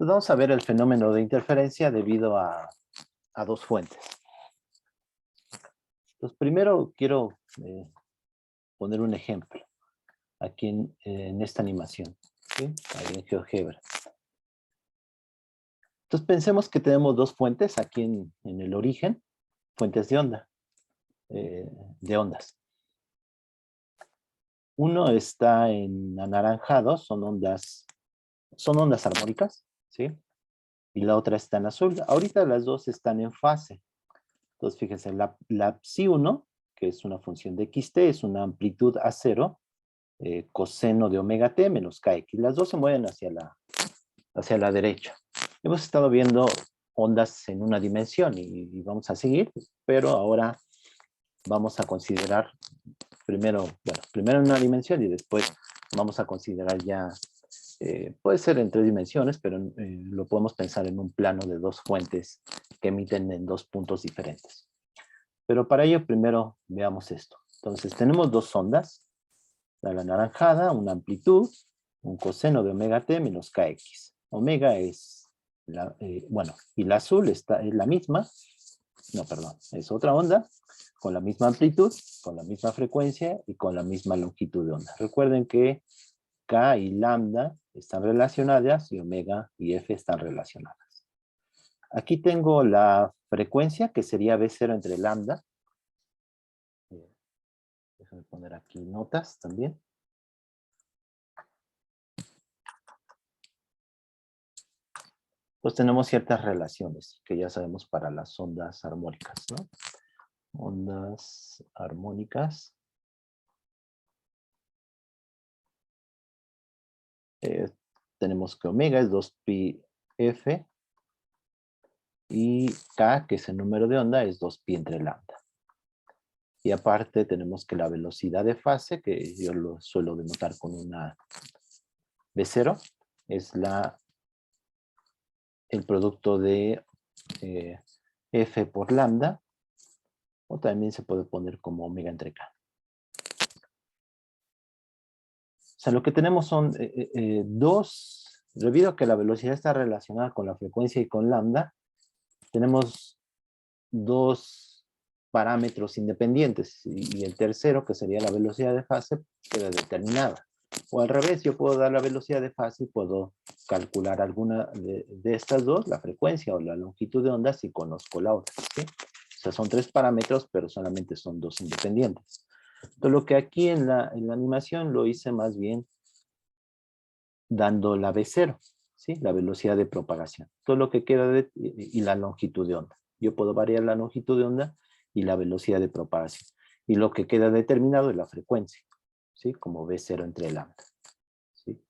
Pues vamos a ver el fenómeno de interferencia debido a dos fuentes. Entonces, primero quiero poner un ejemplo aquí en esta animación, ¿sí? Ahí en GeoGebra. Entonces, pensemos que tenemos dos fuentes aquí en el origen, fuentes de onda, de ondas. Uno está en anaranjado, son ondas armónicas, ¿sí? Y la otra está en azul. Ahorita las dos están en fase. Entonces, fíjense, la psi1, que es una función de xt, es una amplitud a cero, coseno de omega t menos kx. Las dos se mueven hacia la derecha. Hemos estado viendo ondas en una dimensión y vamos a seguir, pero ahora vamos a considerar primero en una dimensión y después vamos a considerar ya, puede ser en tres dimensiones, pero lo podemos pensar en un plano de dos fuentes que emiten en dos puntos diferentes. Pero para ello primero veamos esto. Entonces tenemos dos ondas, la anaranjada, una amplitud, un coseno de omega t menos kx. Omega es, y la azul es la misma, no, perdón, es otra onda, con la misma amplitud, con la misma frecuencia y con la misma longitud de onda. Recuerden que K y lambda están relacionadas y omega y F están relacionadas. Aquí tengo la frecuencia, que sería B0 entre lambda. Déjame poner aquí notas también. Pues tenemos ciertas relaciones que ya sabemos para las ondas armónicas, ¿no? Ondas armónicas. Tenemos que omega es 2pi f y k, que es el número de onda, es 2pi entre lambda. Y aparte tenemos que la velocidad de fase, que yo lo suelo denotar con una B0, es el producto de f por lambda, o también se puede poner como omega entre k. O sea, lo que tenemos son debido a que la velocidad está relacionada con la frecuencia y con lambda, tenemos dos parámetros independientes y el tercero, que sería la velocidad de fase, queda determinada. O al revés, yo puedo dar la velocidad de fase y puedo calcular alguna de estas dos, la frecuencia o la longitud de onda, si conozco la otra, ¿sí? O sea, son tres parámetros, pero solamente son dos independientes. Entonces, lo que aquí en la animación lo hice más bien dando la B0, ¿sí? La velocidad de propagación. Todo lo que queda y la longitud de onda. Yo puedo variar la longitud de onda y la velocidad de propagación. Y lo que queda determinado es la frecuencia, ¿sí? Como B0 entre lambda, ¿sí?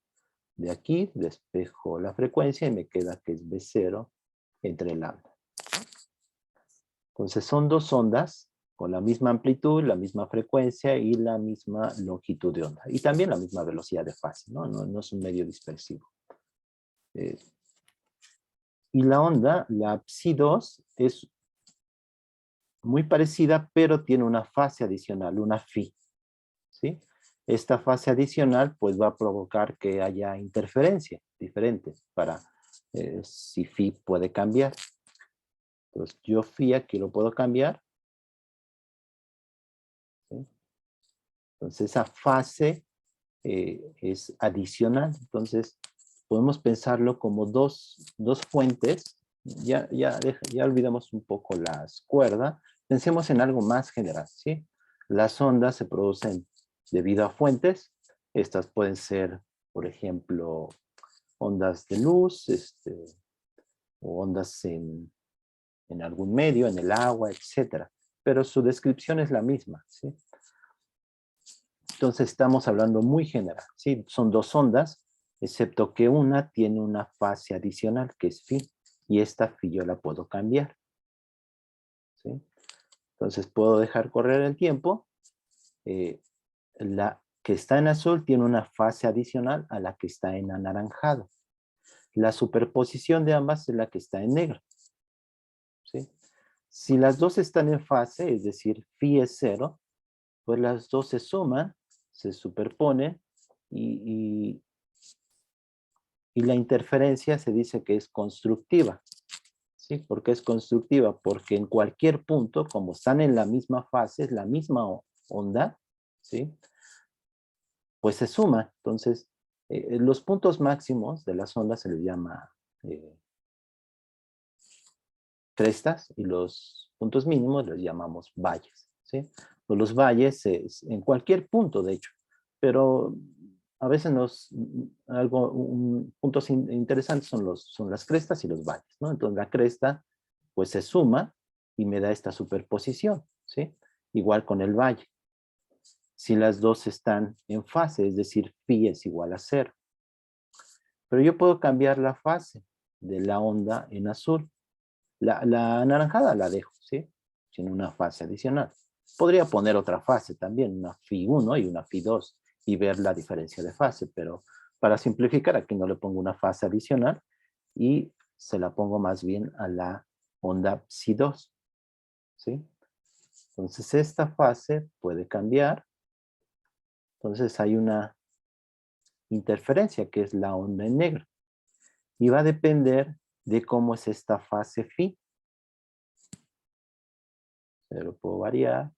De aquí despejo la frecuencia y me queda que es B0 entre lambda. Entonces son dos ondas con la misma amplitud, la misma frecuencia y la misma longitud de onda. Y también la misma velocidad de fase, ¿no? No es un medio dispersivo. Y la onda, la psi2, es muy parecida, pero tiene una fase adicional, una phi, ¿sí? Esta fase adicional pues va a provocar que haya interferencia diferente para si phi puede cambiar. Entonces yo phi aquí lo puedo cambiar, ¿sí? Entonces esa fase es adicional. Entonces podemos pensarlo como dos fuentes. Ya olvidamos un poco las cuerdas. Pensemos en algo más general, ¿sí? Las ondas se producen debido a fuentes. Estas pueden ser, por ejemplo, ondas de luz, o ondas en algún medio, en el agua, etc. Pero su descripción es la misma, ¿sí? Entonces estamos hablando muy general, ¿sí? Son dos ondas, excepto que una tiene una fase adicional, que es phi, y esta phi yo la puedo cambiar, ¿sí? Entonces puedo dejar correr el tiempo. La que está en azul tiene una fase adicional a la que está en anaranjado. La superposición de ambas es la que está en negro, ¿sí? Si las dos están en fase, es decir, phi es 0, pues las dos se suman, se superponen y Y la interferencia se dice que es constructiva. ¿Sí? ¿Por qué es constructiva? Porque en cualquier punto, como están en la misma fase, es la misma onda, ¿sí? Pues se suma. Entonces, los puntos máximos de las ondas se les llama crestas y los puntos mínimos los llamamos valles, ¿sí? Pues los valles en cualquier punto, de hecho, pero a veces puntos interesantes son las crestas y los valles, ¿no? Entonces la cresta pues se suma y me da esta superposición, ¿sí? Igual con el valle. Si las dos están en fase, es decir, phi es igual a 0. Pero yo puedo cambiar la fase de la onda en azul. La anaranjada la dejo, ¿sí? Sin una fase adicional. Podría poner otra fase también, una phi 1 y una phi 2, y ver la diferencia de fase, pero para simplificar aquí no le pongo una fase adicional y se la pongo más bien a la onda psi 2, ¿sí? Entonces esta fase puede cambiar. Entonces hay una interferencia que es la onda en negro. Y va a depender de cómo es esta fase phi. Se lo puedo variar.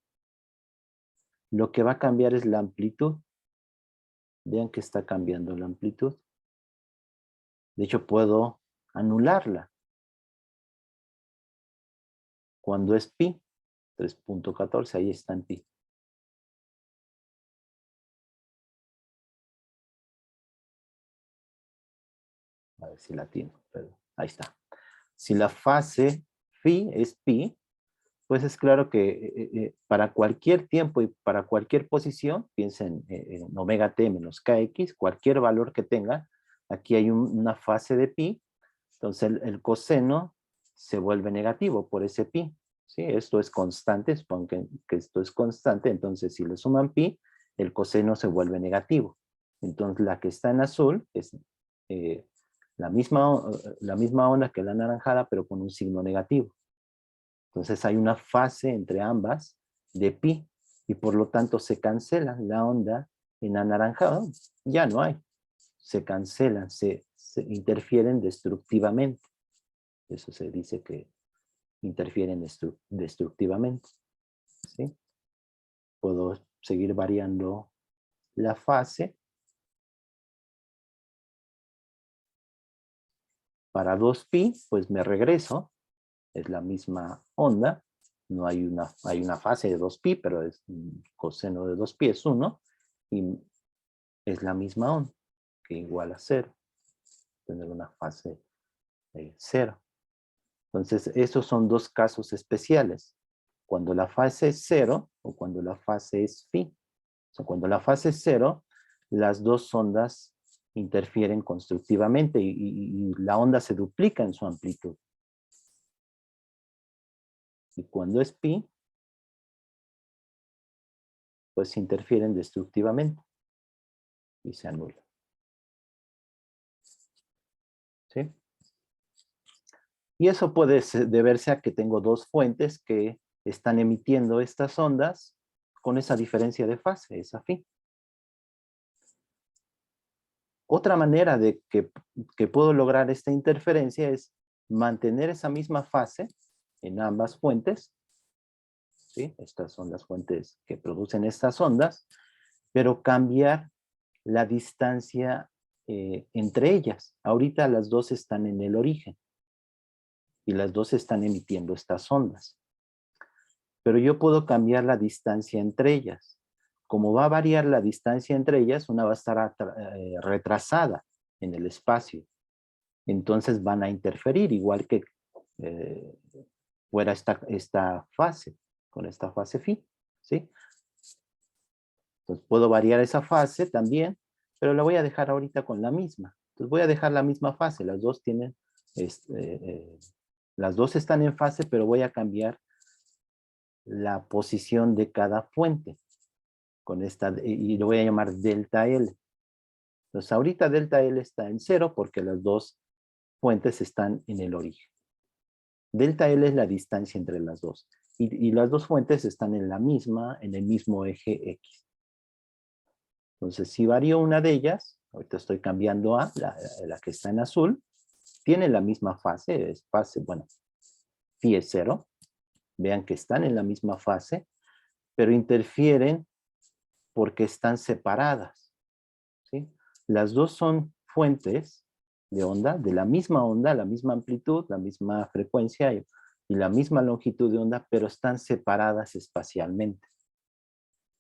Lo que va a cambiar es la amplitud. Vean que está cambiando la amplitud. De hecho, puedo anularla. Cuando es pi, 3.14, ahí está en pi. A ver si la tiene, pero ahí está. Si la fase phi es pi, pues es claro que para cualquier tiempo y para cualquier posición, piensen en omega t menos kx, cualquier valor que tenga, aquí hay una fase de pi, entonces el coseno se vuelve negativo por ese pi. ¿Sí? Esto es constante, supongo que esto es constante, entonces si le suman pi, el coseno se vuelve negativo. Entonces la que está en azul es eh, la misma onda que la anaranjada, pero con un signo negativo. Entonces hay una fase entre ambas de pi y por lo tanto se cancela la onda en anaranjado. Ya no hay. Se cancelan, se interfieren destructivamente. Eso se dice que interfieren destructivamente. ¿Sí? Puedo seguir variando la fase. Para 2pi, pues me regreso. Es la misma onda. No hay una fase de 2pi, pero es coseno de 2pi es 1. Y es la misma onda, que igual a 0. Tener una fase de 0. Entonces, esos son dos casos especiales. Cuando la fase es 0 o cuando la fase es phi. O sea, cuando la fase es 0, las dos ondas interfieren constructivamente y la onda se duplica en su amplitud. Y cuando es pi, pues interfieren destructivamente y se anula. ¿Sí? Y eso puede deberse a que tengo dos fuentes que están emitiendo estas ondas con esa diferencia de fase, esa phi. Otra manera de que puedo lograr esta interferencia es mantener esa misma fase en ambas fuentes. ¿Sí? Estas son las fuentes que producen estas ondas, pero cambiar la distancia entre ellas. Ahorita las dos están en el origen y las dos están emitiendo estas ondas. Pero yo puedo cambiar la distancia entre ellas. Como va a variar la distancia entre ellas, una va a estar retrasada en el espacio. Entonces van a interferir, igual que eh, fuera esta fase, con esta fase phi. ¿Sí? Entonces puedo variar esa fase también, pero la voy a dejar ahorita con la misma. Entonces voy a dejar la misma fase, las dos tienen, las dos están en fase, pero voy a cambiar la posición de cada fuente con esta, y lo voy a llamar delta L. Entonces ahorita delta L está en 0 porque las dos fuentes están en el origen. Delta L es la distancia entre las dos. Y las dos fuentes están en el mismo eje X. Entonces, si varío una de ellas, ahorita estoy cambiando a la que está en azul, tiene la misma fase, es fase, bueno, phi es 0. Vean que están en la misma fase, pero interfieren porque están separadas, ¿sí? Las dos son fuentes de onda, de la misma amplitud, la misma frecuencia y la misma longitud de onda, pero están separadas espacialmente.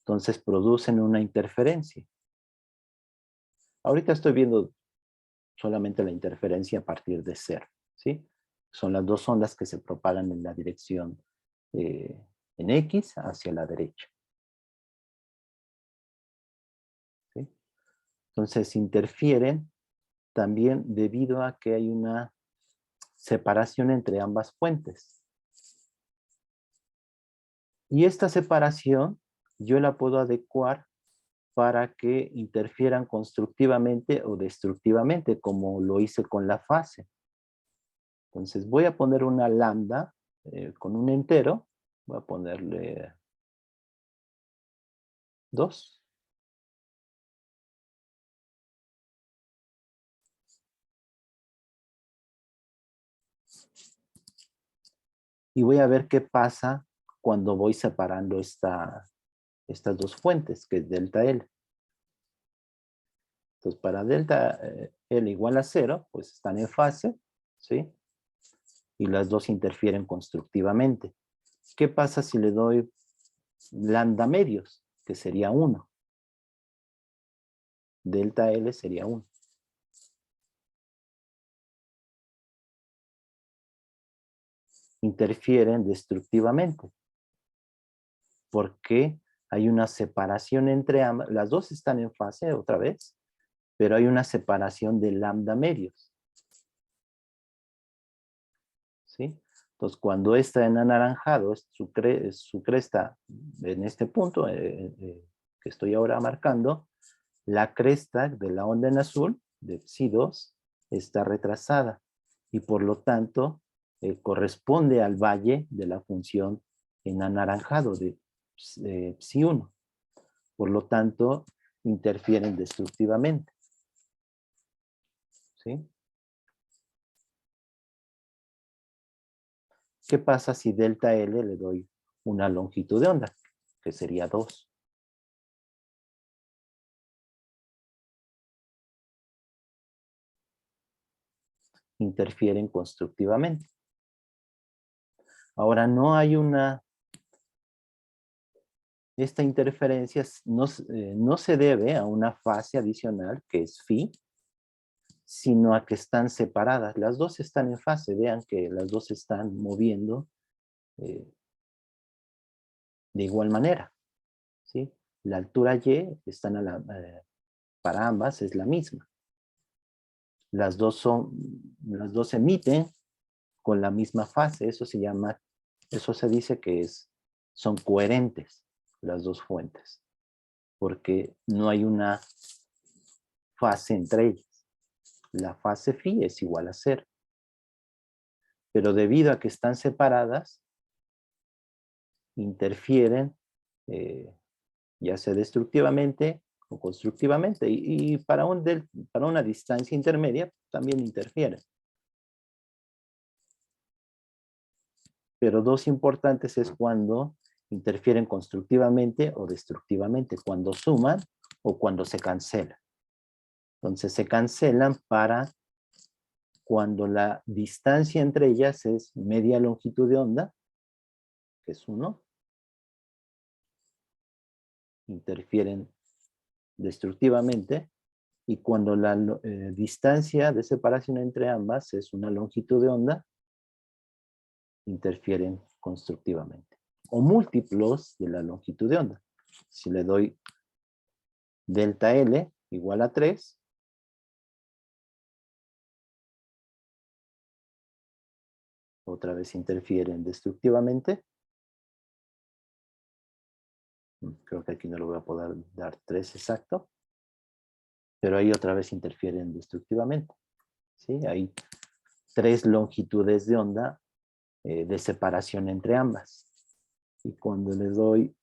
Entonces producen una interferencia. Ahorita estoy viendo solamente la interferencia a partir de 0, ¿sí? Son las dos ondas que se propagan en la dirección en X hacia la derecha. ¿Sí? Entonces interfieren también debido a que hay una separación entre ambas fuentes. Y esta separación yo la puedo adecuar para que interfieran constructivamente o destructivamente, como lo hice con la fase. Entonces voy a poner una lambda con un entero, voy a ponerle 2. Y voy a ver qué pasa cuando voy separando estas dos fuentes, que es delta L. Entonces, para delta L igual a 0, pues están en fase, ¿sí? Y las dos interfieren constructivamente. ¿Qué pasa si le doy lambda medios? Que sería 1. Delta L sería 1. Interfieren destructivamente. Porque hay una separación entre ambas. Las dos están en fase otra vez, pero hay una separación de lambda medios. ¿Sí? Entonces, cuando está en anaranjado, es su cresta en este punto que estoy ahora marcando, la cresta de la onda en azul, de psi2, está retrasada y por lo tanto corresponde al valle de la función en anaranjado de psi1. Por lo tanto, interfieren destructivamente. ¿Sí? ¿Qué pasa si delta L le doy una longitud de onda? Que sería 2. Interfieren constructivamente. Ahora, no hay esta interferencia no se debe a una fase adicional que es phi, sino a que están separadas. Las dos están en fase, vean que las dos están moviendo de igual manera. ¿Sí? La altura y para ambas es la misma. Las dos emiten con la misma fase, eso se dice que son coherentes las dos fuentes, porque no hay una fase entre ellas. La fase phi es igual a 0. Pero debido a que están separadas, interfieren ya sea destructivamente o constructivamente, y para una distancia intermedia también interfieren. Pero dos importantes es cuando interfieren constructivamente o destructivamente, cuando suman o cuando se cancelan. Entonces se cancelan para cuando la distancia entre ellas es media longitud de onda, que es 1, interfieren destructivamente, y cuando la distancia de separación entre ambas es una longitud de onda, interfieren constructivamente. O múltiplos de la longitud de onda. Si le doy delta L igual a 3, otra vez interfieren destructivamente. Creo que aquí no lo voy a poder dar 3 exacto. Pero ahí otra vez interfieren destructivamente. ¿Sí? Hay 3 longitudes de onda de separación entre ambas. Y cuando le doy,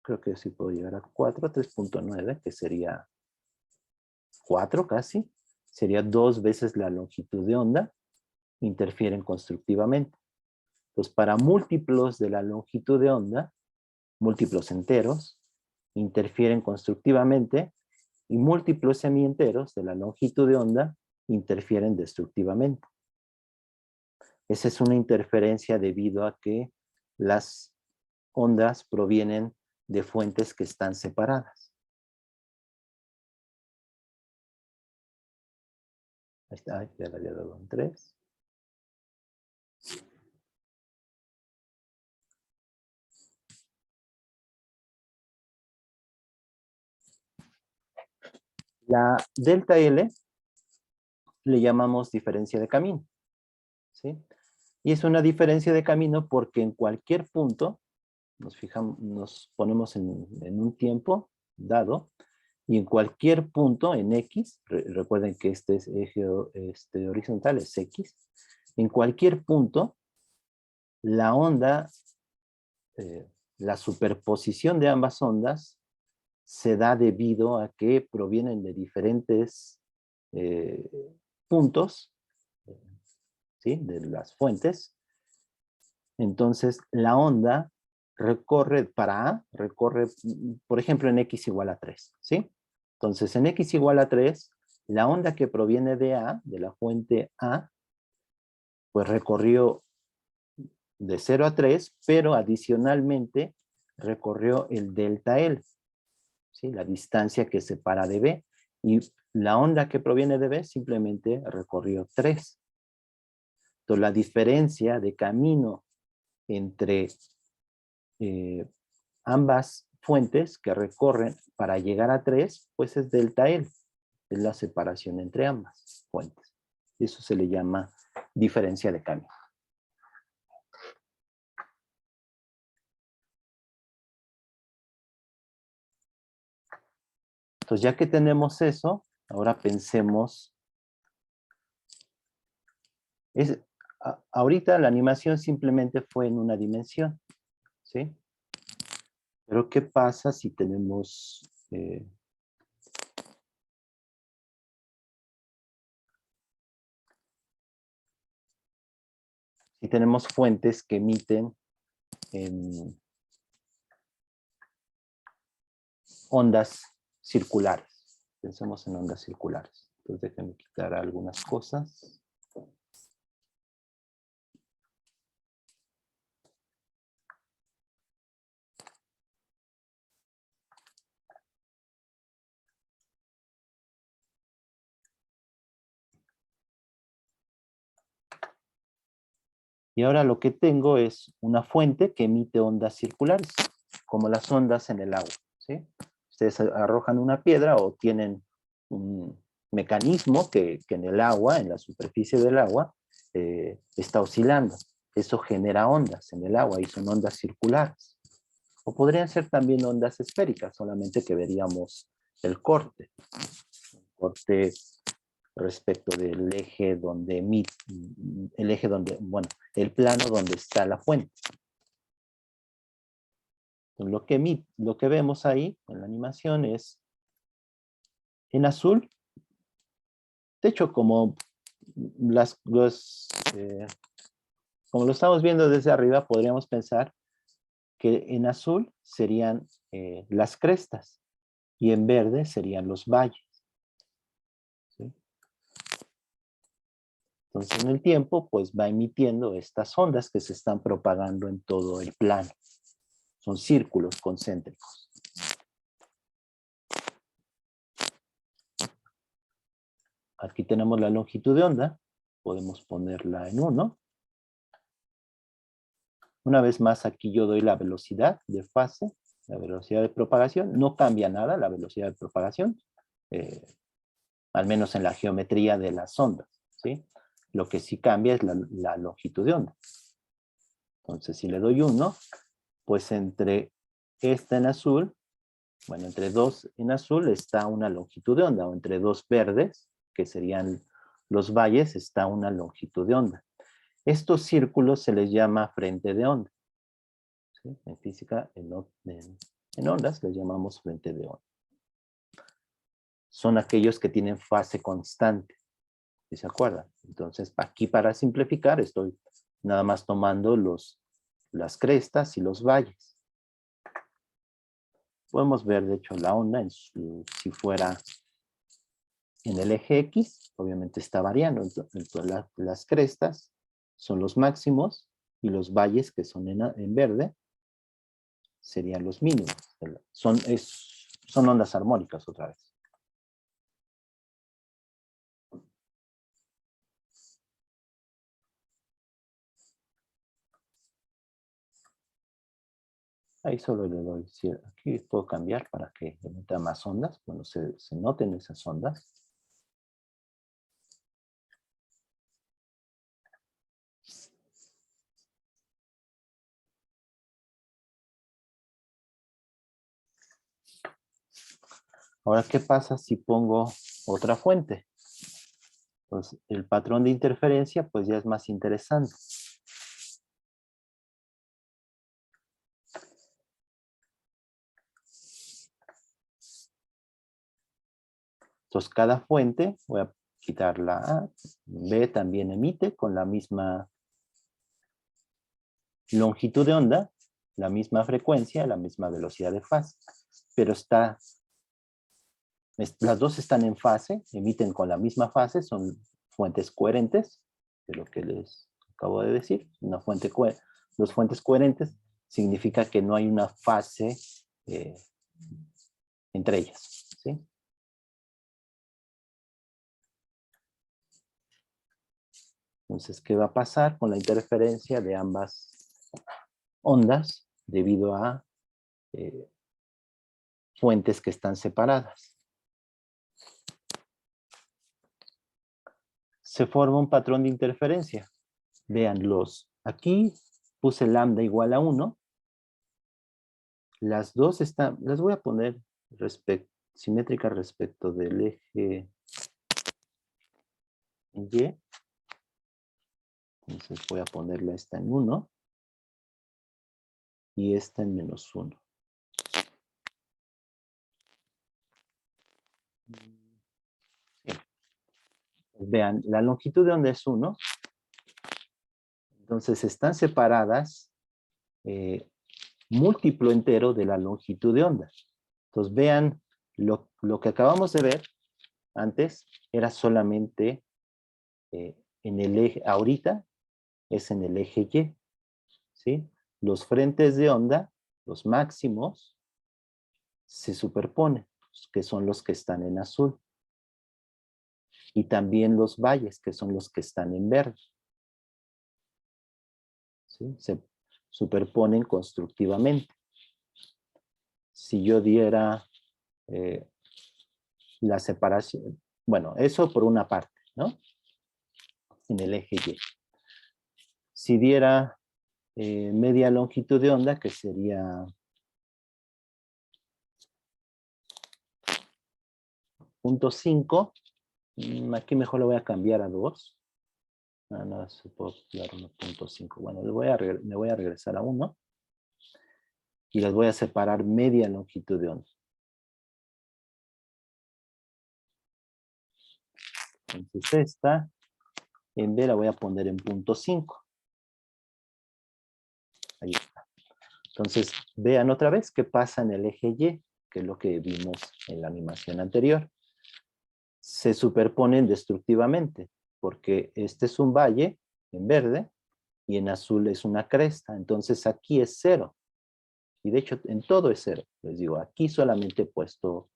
creo que sí puedo llegar a 4, 3.9, que sería 4 casi, sería 2 veces la longitud de onda, interfieren constructivamente. Entonces, para múltiplos de la longitud de onda, múltiplos enteros, interfieren constructivamente, y múltiplos semienteros de la longitud de onda interfieren destructivamente. Esa es una interferencia debido a que las ondas provienen de fuentes que están separadas. Ahí está, ya le había dado en 3. La delta L le llamamos diferencia de camino, ¿sí? Y es una diferencia de camino porque en cualquier punto, nos ponemos en un tiempo dado, y en cualquier punto en X, recuerden que este es eje horizontal, es X, en cualquier punto, la onda, la superposición de ambas ondas se da debido a que provienen de diferentes puntos, ¿sí? De las fuentes. Entonces, la onda recorre, para A, recorre, por ejemplo, en X igual a 3, ¿sí? Entonces, en X igual a 3, la onda que proviene de A, de la fuente A, pues recorrió de 0 a 3, pero adicionalmente recorrió el delta L, ¿sí? La distancia que separa de B, y la onda que proviene de B simplemente recorrió 3. Entonces, la diferencia de camino entre ambas fuentes que recorren para llegar a 3, pues es delta L, es la separación entre ambas fuentes. Eso se le llama diferencia de camino. Entonces, ya que tenemos eso, ahora pensemos, ahorita la animación simplemente fue en una dimensión, ¿sí? Pero ¿qué pasa si tenemos fuentes que emiten ondas circulares? Pensemos en ondas circulares. Entonces déjenme quitar algunas cosas. Y ahora lo que tengo es una fuente que emite ondas circulares, como las ondas en el agua, ¿sí? Ustedes arrojan una piedra o tienen un mecanismo que en el agua, en la superficie del agua, está oscilando. Eso genera ondas en el agua y son ondas circulares. O podrían ser también ondas esféricas, solamente que veríamos el corte. El corte respecto del eje donde emite, bueno, el plano donde está la fuente. Entonces, lo que vemos ahí en la animación es en azul. De hecho, como como lo estamos viendo desde arriba, podríamos pensar que en azul serían las crestas y en verde serían los valles, ¿sí? Entonces, en el tiempo, pues va emitiendo estas ondas que se están propagando en todo el plano. Son círculos concéntricos. Aquí tenemos la longitud de onda. Podemos ponerla en 1. Una vez más, aquí yo doy la velocidad de fase, la velocidad de propagación. No cambia nada la velocidad de propagación, al menos en la geometría de las ondas, ¿sí? Lo que sí cambia es la longitud de onda. Entonces, si le doy 1, pues entre esta en azul, bueno, entre 2 en azul está una longitud de onda, o entre 2 verdes, que serían los valles, está una longitud de onda. Estos círculos se les llama frente de onda, ¿sí? En física, en ondas, les llamamos frente de onda. son aquellos que tienen fase constante. ¿Sí se acuerdan? Entonces, aquí para simplificar, estoy nada más tomando las crestas y los valles. Podemos ver, de hecho, la onda, si fuera en el eje X, obviamente está variando. Entonces, las crestas son los máximos y los valles, que son en verde, serían los mínimos. Son ondas armónicas otra vez. Ahí solo le doy, aquí puedo cambiar para que emita más ondas, cuando se noten esas ondas. Ahora, ¿qué pasa si pongo otra fuente? Pues el patrón de interferencia pues ya es más interesante. Entonces cada fuente, voy a quitar la A, B también emite con la misma longitud de onda, la misma frecuencia, la misma velocidad de fase, pero las dos están en fase, emiten con la misma fase, son fuentes coherentes, de lo que les acabo de decir. Dos fuentes coherentes significa que no hay una fase entre ellas, ¿sí? Entonces, ¿qué va a pasar con la interferencia de ambas ondas debido a fuentes que están separadas? Se forma un patrón de interferencia. Vean, aquí puse lambda igual a 1. Las dos las voy a poner simétricas respecto del eje Y. Entonces voy a ponerle esta en 1 y esta en -1. Vean, la longitud de onda es 1. Entonces están separadas múltiplo entero de la longitud de onda. Entonces vean, lo que acabamos de ver antes era solamente en el eje, ahorita es en el eje Y, ¿sí? Los frentes de onda, los máximos, se superponen, que son los que están en azul. Y también los valles, que son los que están en verde. ¿Sí? Se superponen constructivamente. Si yo diera la separación, bueno, eso por una parte, ¿no? En el eje Y. Si diera media longitud de onda, que sería 0.5, aquí mejor lo voy a cambiar a 2. No, se puede dar 1.5. Bueno, me voy a regresar a 1 y les voy a separar media longitud de onda. Entonces esta, en B la voy a poner en 0.5. Ahí está. Entonces, vean otra vez qué pasa en el eje Y, que es lo que vimos en la animación anterior. Se superponen destructivamente, porque este es un valle en verde y en azul es una cresta. Entonces aquí es 0. Y de hecho en todo es 0. Les digo, aquí solamente he puesto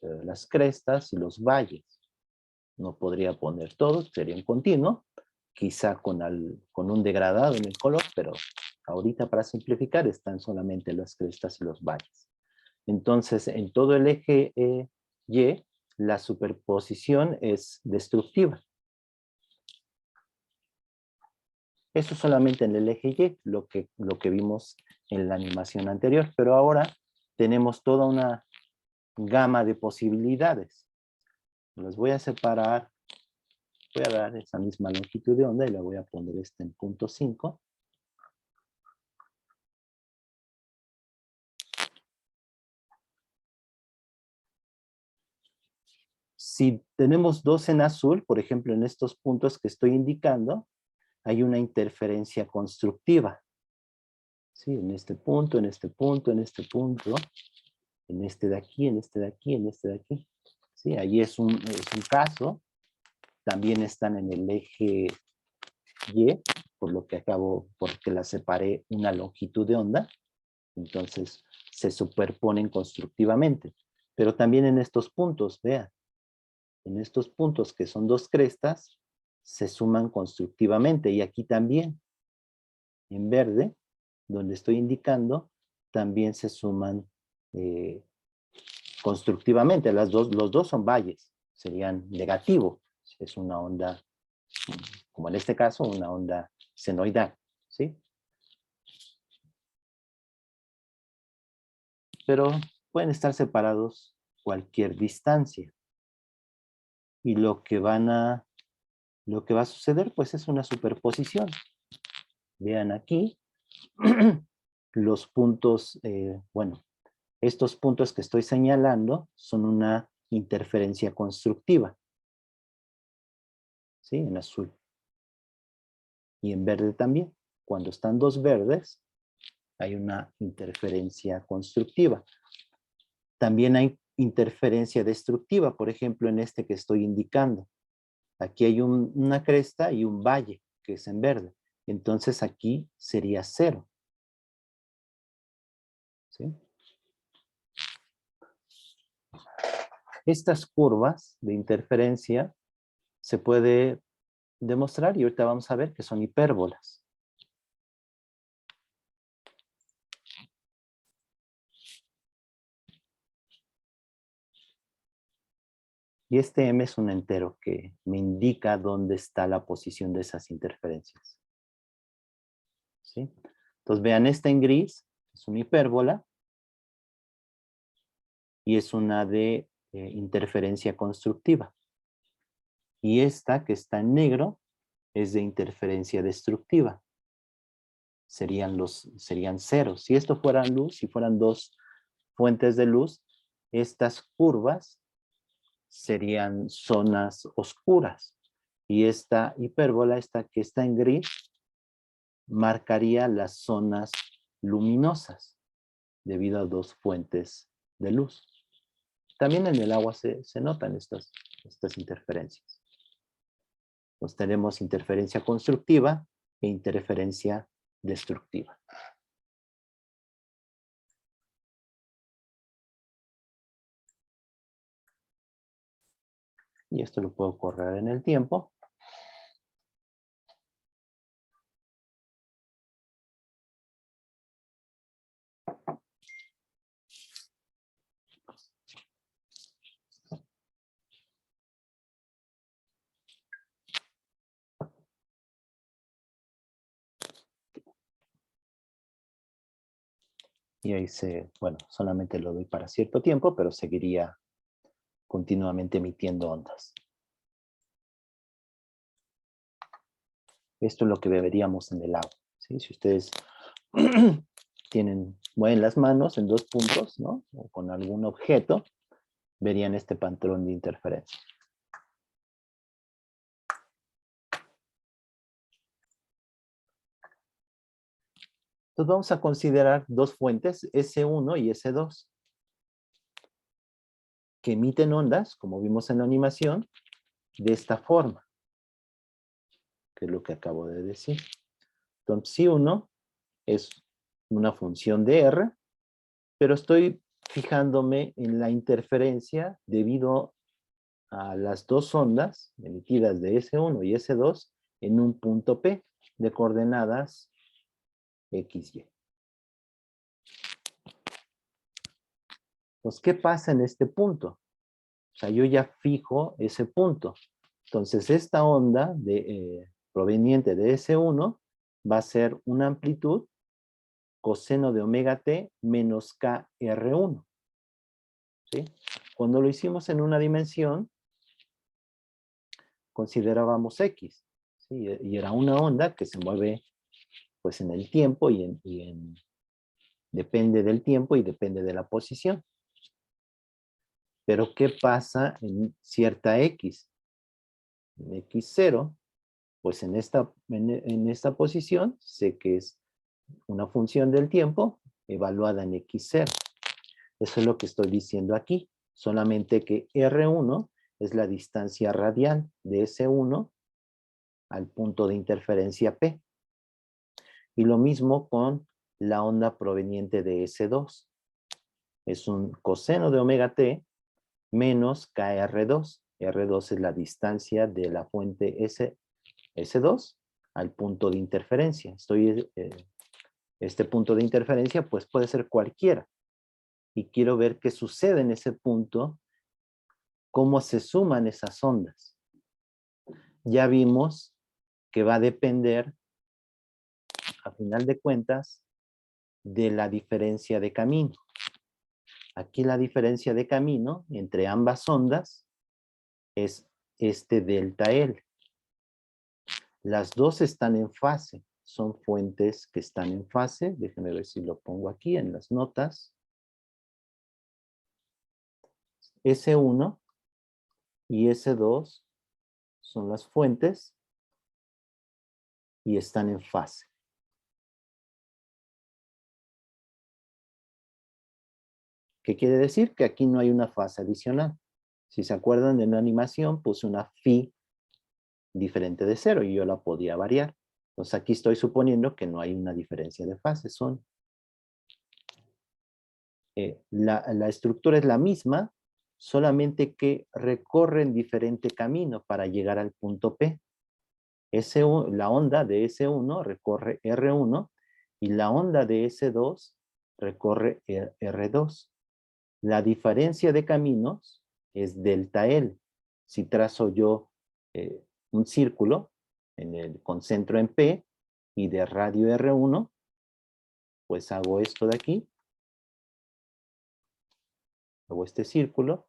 las crestas y los valles. No podría poner todo, sería un continuo, quizá con un degradado en el color, pero ahorita para simplificar están solamente las crestas y los valles. Entonces, en todo el eje Y, la superposición es destructiva. Eso solamente en el eje Y, lo que vimos en la animación anterior, pero ahora tenemos toda una gama de posibilidades. Las voy a separar, voy a dar esa misma longitud de onda y la voy a poner en 0.5. Si tenemos dos en azul, por ejemplo, en estos puntos que estoy indicando, hay una interferencia constructiva. ¿Sí? En este punto, en este punto, en este punto, en este de aquí, en este de aquí, en este de aquí. ¿Sí? Ahí es un caso. También están en el eje Y, por lo que porque la separé una longitud de onda. Entonces, se superponen constructivamente. Pero también en estos puntos, vean, en estos puntos que son dos crestas, se suman constructivamente. Y aquí también, en verde, donde estoy indicando, también se suman constructivamente. Los dos son valles, serían negativos. Es una onda, como en este caso, una onda senoidal, ¿sí? Pero pueden estar separados cualquier distancia. Y lo que va a suceder, pues, es una superposición. Vean aquí, los puntos, bueno, estos puntos que estoy señalando son una interferencia constructiva. ¿Sí? En azul. Y en verde también. Cuando están dos verdes, hay una interferencia constructiva. También hay interferencia destructiva, por ejemplo, en este que estoy indicando. Aquí hay una cresta y un valle, que es en verde. Entonces aquí sería 0. ¿Sí? Estas curvas de interferencia se puede demostrar y ahorita vamos a ver que son hipérbolas. Y este m es un entero que me indica dónde está la posición de esas interferencias. ¿Sí? Entonces vean, esta en gris es una hipérbola y es una de interferencia constructiva. Y esta que está en negro es de interferencia destructiva. Serían ceros. Si esto fuera luz, si fueran dos fuentes de luz, estas curvas serían zonas oscuras. Y esta hipérbola, esta que está en gris, marcaría las zonas luminosas debido a dos fuentes de luz. También en el agua se notan estas interferencias. Pues tenemos interferencia constructiva e interferencia destructiva. Y esto lo puedo correr en el tiempo. Y ahí bueno, solamente lo doy para cierto tiempo, pero seguiría continuamente emitiendo ondas. Esto es lo que veríamos en el agua. ¿Sí? Si ustedes mueven las manos en dos puntos, ¿no? O con algún objeto, verían este patrón de interferencia. Entonces vamos a considerar dos fuentes, S1 y S2, que emiten ondas, como vimos en la animación, de esta forma, que es lo que acabo de decir. Entonces, si 1 es una función de R, pero estoy fijándome en la interferencia debido a las dos ondas emitidas de S1 y S2 en un punto P de coordenadas X, Y. Entonces, ¿qué pasa en este punto? O sea, yo ya fijo ese punto. Entonces, esta onda proveniente de S1 va a ser una amplitud coseno de omega t menos KR1. ¿Sí? Cuando lo hicimos en una dimensión, considerábamos X. ¿Sí? Y era una onda que se mueve pues en el tiempo depende del tiempo y depende de la posición. Pero ¿qué pasa en cierta X? En X0, pues en esta posición sé que es una función del tiempo evaluada en X0. Eso es lo que estoy diciendo aquí. Solamente que R1 es la distancia radial de S1 al punto de interferencia P. Y lo mismo con la onda proveniente de S2. Es un coseno de omega t menos KR2. R2 es la distancia de la fuente S2 al punto de interferencia. Este punto de interferencia pues puede ser cualquiera. Y quiero ver qué sucede en ese punto, cómo se suman esas ondas. Ya vimos que va a depender, a final de cuentas, de la diferencia de camino. Aquí la diferencia de camino entre ambas ondas es este delta L. Las dos están en fase, son fuentes que están en fase. Déjenme ver si lo pongo aquí en las notas. S1 y S2 son las fuentes y están en fase. ¿Qué quiere decir? Que aquí no hay una fase adicional. Si se acuerdan de la animación, puse una phi diferente de 0 y yo la podía variar. Entonces aquí estoy suponiendo que no hay una diferencia de fase. La estructura es la misma, solamente que recorren diferente camino para llegar al punto P. La onda de S1 recorre R1 y la onda de S2 recorre R2. La diferencia de caminos es delta L. Si trazo yo un círculo con centro en P y de radio R1, pues hago esto de aquí. Hago este círculo.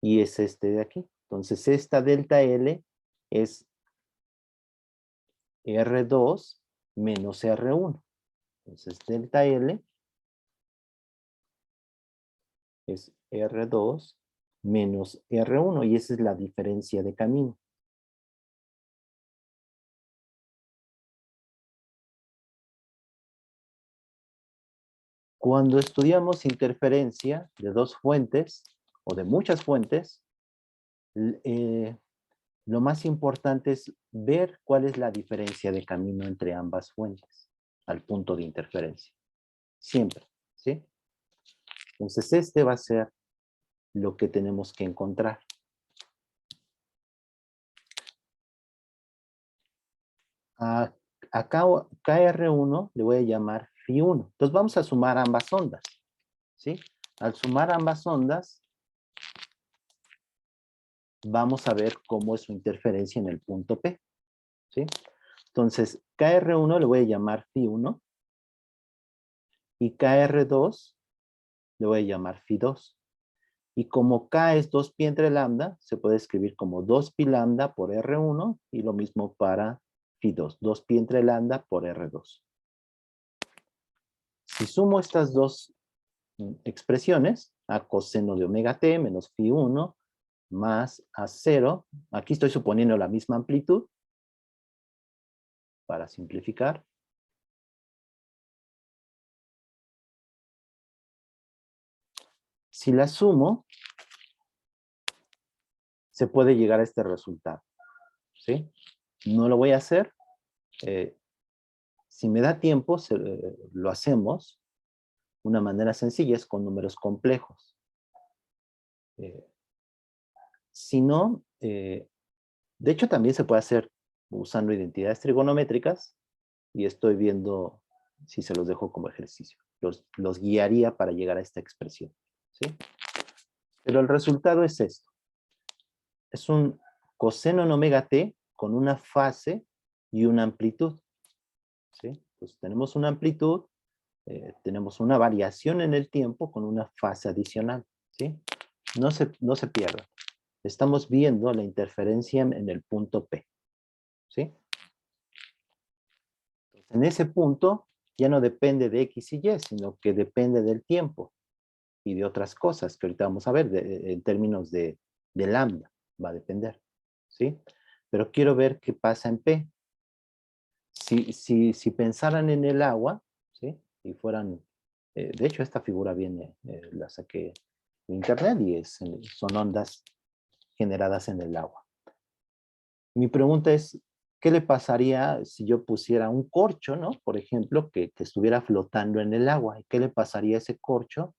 Y es este de aquí. Entonces esta delta L es R2 menos R1. Entonces delta L es R2 menos R1 y esa es la diferencia de camino. Cuando estudiamos interferencia de dos fuentes o de muchas fuentes, lo más importante es ver cuál es la diferencia de camino entre ambas fuentes al punto de interferencia. Siempre, ¿sí? Entonces este va a ser lo que tenemos que encontrar. A KR1 le voy a llamar Φ1. Entonces vamos a sumar ambas ondas, ¿sí? Al sumar ambas ondas, vamos a ver cómo es su interferencia en el punto P, ¿sí? Entonces, KR1 le voy a llamar Φ1 y KR2 le voy a llamar Φ2. Y como K es 2pi entre lambda, se puede escribir como 2pi lambda por R1 y lo mismo para Φ2, 2pi entre lambda por R2. Si sumo estas dos expresiones, a coseno de omega t menos Φ1 más a 0, aquí estoy suponiendo la misma amplitud, para simplificar. Si la sumo, se puede llegar a este resultado, ¿sí? No lo voy a hacer. Si me da tiempo, lo hacemos. Una manera sencilla es con números complejos. Si no, de hecho también se puede hacer usando identidades trigonométricas y estoy viendo si se los dejo como ejercicio. Los guiaría para llegar a esta expresión, ¿sí? Pero el resultado es esto. Es un coseno en omega t con una fase y una amplitud, ¿sí? Entonces tenemos una amplitud, tenemos una variación en el tiempo con una fase adicional, ¿sí? No se pierdan. Estamos viendo la interferencia en el punto P, ¿sí? En ese punto ya no depende de X y Y, sino que depende del tiempo. y de otras cosas que ahorita vamos a ver en términos de lambda, va a depender, ¿sí? Pero quiero ver qué pasa en P. Si pensaran en el agua, ¿sí? Y fueran, de hecho esta figura viene, la saqué de internet y son ondas generadas en el agua. Mi pregunta es, ¿qué le pasaría si yo pusiera un corcho, ¿no? Por ejemplo, que estuviera flotando en el agua. ¿Qué le pasaría a ese corcho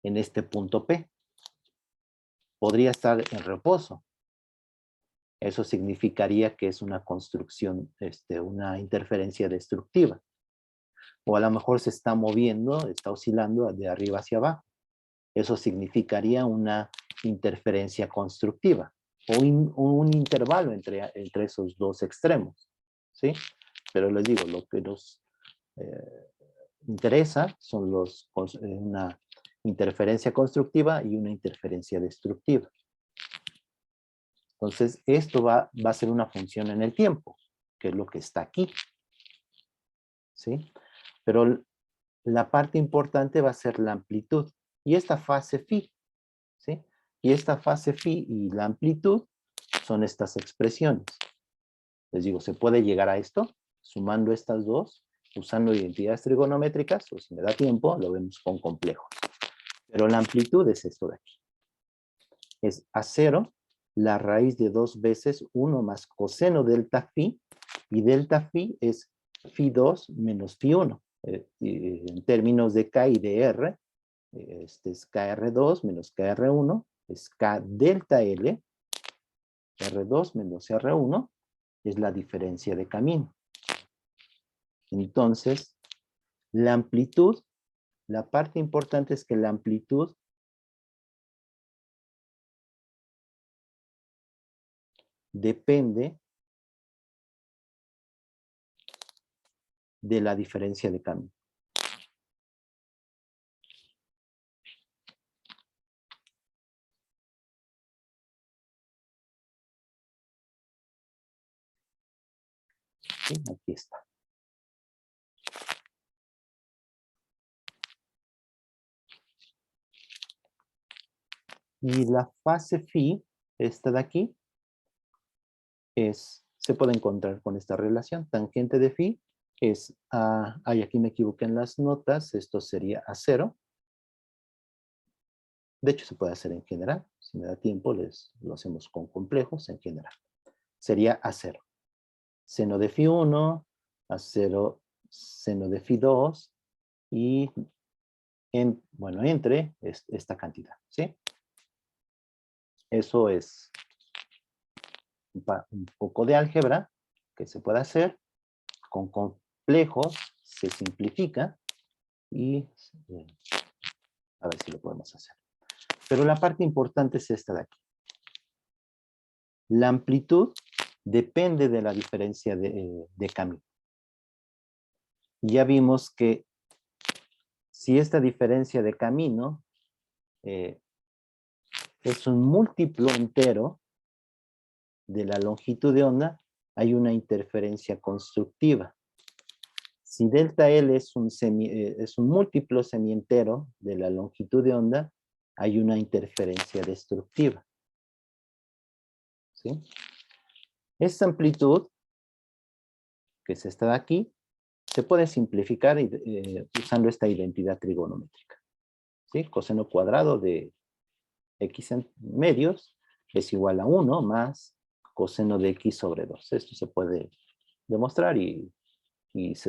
en este punto P? Podría estar en reposo. Eso significaría que es una construcción, una interferencia destructiva. O a lo mejor se está moviendo, está oscilando de arriba hacia abajo. Eso significaría una interferencia constructiva o un intervalo entre esos dos extremos, ¿sí? Pero les digo, lo que nos interesa son una interferencia constructiva y una interferencia destructiva. Entonces, esto va a ser una función en el tiempo, que es lo que está aquí, ¿sí? Pero la parte importante va a ser la amplitud y esta fase phi, ¿sí? Y esta fase phi y la amplitud son estas expresiones. Les digo, se puede llegar a esto sumando estas dos, usando identidades trigonométricas, o si me da tiempo, lo vemos con complejos. Pero la amplitud es esto de aquí. Es A0, la raíz de 2 veces 1 más coseno delta phi, y delta phi es phi2 menos phi1. En términos de K y de R, este es KR2 menos KR1, es K delta L, R2 menos R1, es la diferencia de camino. Entonces, la amplitud, la parte importante es que la amplitud depende de la diferencia de camino. ¿Sí? Aquí está. Y la fase phi, esta de aquí, se puede encontrar con esta relación. Tangente de phi es ay, aquí me equivoqué en las notas, esto sería A0. De hecho, se puede hacer en general. Si me da tiempo, lo hacemos con complejos en general. Sería A0. Seno de phi1, A0, seno de phi2, y bueno, entre esta cantidad, ¿sí? Eso es un poco de álgebra que se puede hacer. Con complejos se simplifica y a ver si lo podemos hacer. Pero la parte importante es esta de aquí. La amplitud depende de la diferencia de camino. Ya vimos que si esta diferencia de camino es un múltiplo entero de la longitud de onda, hay una interferencia constructiva. Si delta L es un múltiplo semientero de la longitud de onda, hay una interferencia destructiva. ¿Sí? Esta amplitud, que es esta de aquí, se puede simplificar usando esta identidad trigonométrica. ¿Sí? Coseno cuadrado de x en medios es igual a 1 más coseno de x sobre 2. Esto se puede demostrar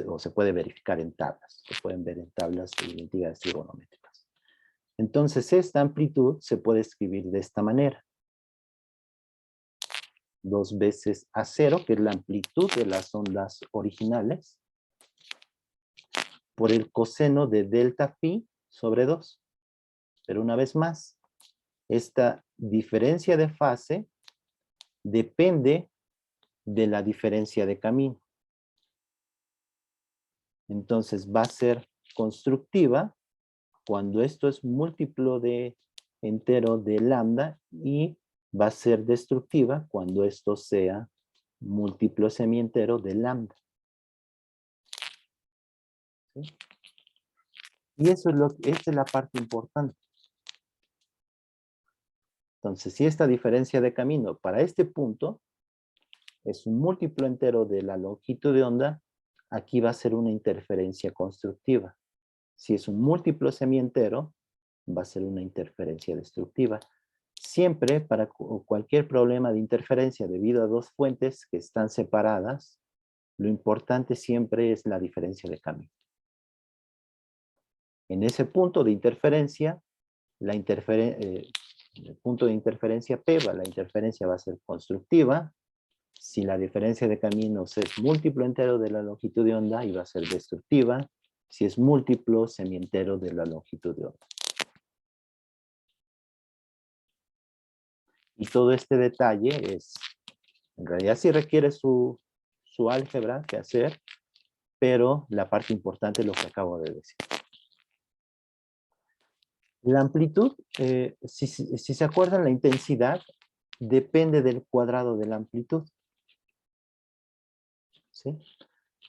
o se puede verificar en tablas. Se pueden ver en tablas de identidades trigonométricas. Entonces, esta amplitud se puede escribir de esta manera. 2 veces A0, que es la amplitud de las ondas originales, por el coseno de delta phi sobre 2. Pero una vez más, esta diferencia de fase depende de la diferencia de camino. Entonces va a ser constructiva cuando esto es múltiplo de entero de lambda y va a ser destructiva cuando esto sea múltiplo semientero de lambda. ¿Sí? Y esta es la parte importante. Entonces, si esta diferencia de camino para este punto es un múltiplo entero de la longitud de onda, aquí va a ser una interferencia constructiva. Si es un múltiplo semientero, va a ser una interferencia destructiva. Siempre para cualquier problema de interferencia debido a dos fuentes que están separadas, lo importante siempre es la diferencia de camino. En ese punto de interferencia, el punto de interferencia P, la interferencia va a ser constructiva. Si la diferencia de caminos es múltiplo entero de la longitud de onda, y va a ser destructiva. Si es múltiplo semientero de la longitud de onda. Y todo este detalle es, en realidad sí requiere su álgebra que hacer, pero la parte importante es lo que acabo de decir. La amplitud, si se acuerdan, la intensidad depende del cuadrado de la amplitud. ¿Sí?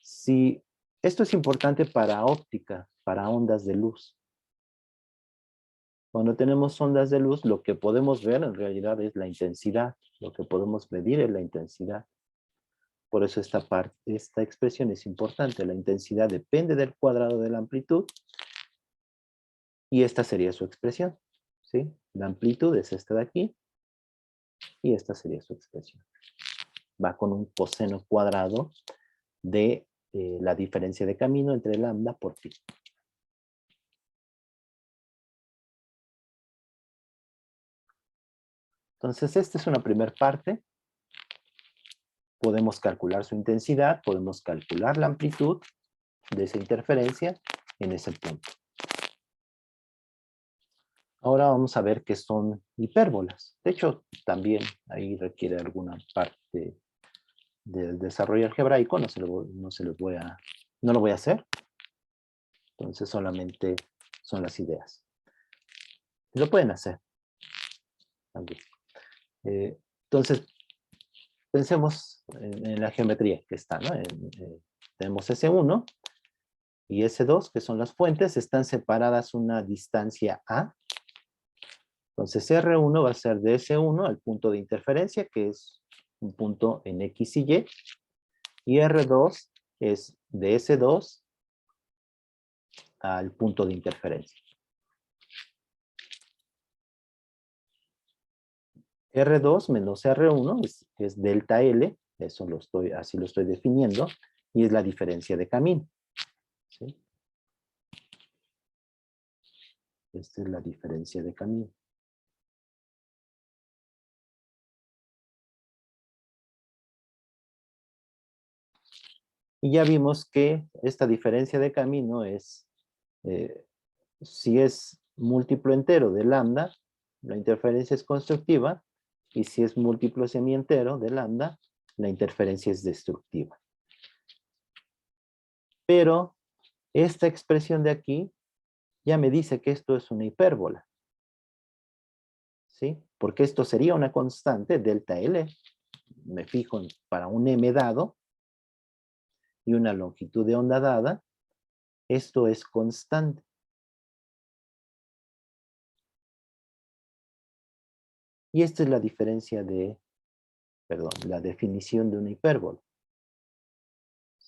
Si, esto es importante para óptica, para ondas de luz. Cuando tenemos ondas de luz, lo que podemos ver en realidad es la intensidad. Lo que podemos medir es la intensidad. Por eso esta expresión es importante. La intensidad depende del cuadrado de la amplitud. Y esta sería su expresión. ¿Sí? La amplitud es esta de aquí. Y esta sería su expresión. Va con un coseno cuadrado de la diferencia de camino entre lambda por pi. Entonces, esta es una primera parte. Podemos calcular su intensidad, podemos calcular la amplitud de esa interferencia en ese punto. Ahora vamos a ver qué son hipérbolas. De hecho, también ahí requiere alguna parte del desarrollo algebraico, no lo voy a hacer. Entonces solamente son las ideas. Lo pueden hacer también. Entonces, pensemos en la geometría que está, ¿no? Tenemos S1 y S2, que son las fuentes, están separadas una distancia A. Entonces R1 va a ser de S1 al punto de interferencia, que es un punto en X y Y. Y R2 es de S2 al punto de interferencia. R2 menos R1 es delta L, eso así lo estoy definiendo, y es la diferencia de camino. ¿Sí? Esta es la diferencia de camino. Y ya vimos que esta diferencia de camino es, si es múltiplo entero de lambda, la interferencia es constructiva, y si es múltiplo semientero de lambda, la interferencia es destructiva. Pero esta expresión de aquí ya me dice que esto es una hipérbola. ¿Sí? Porque esto sería una constante, delta L. Me fijo para un m dado y una longitud de onda dada. Esto es constante. Y esta es la diferencia la definición de una hipérbola.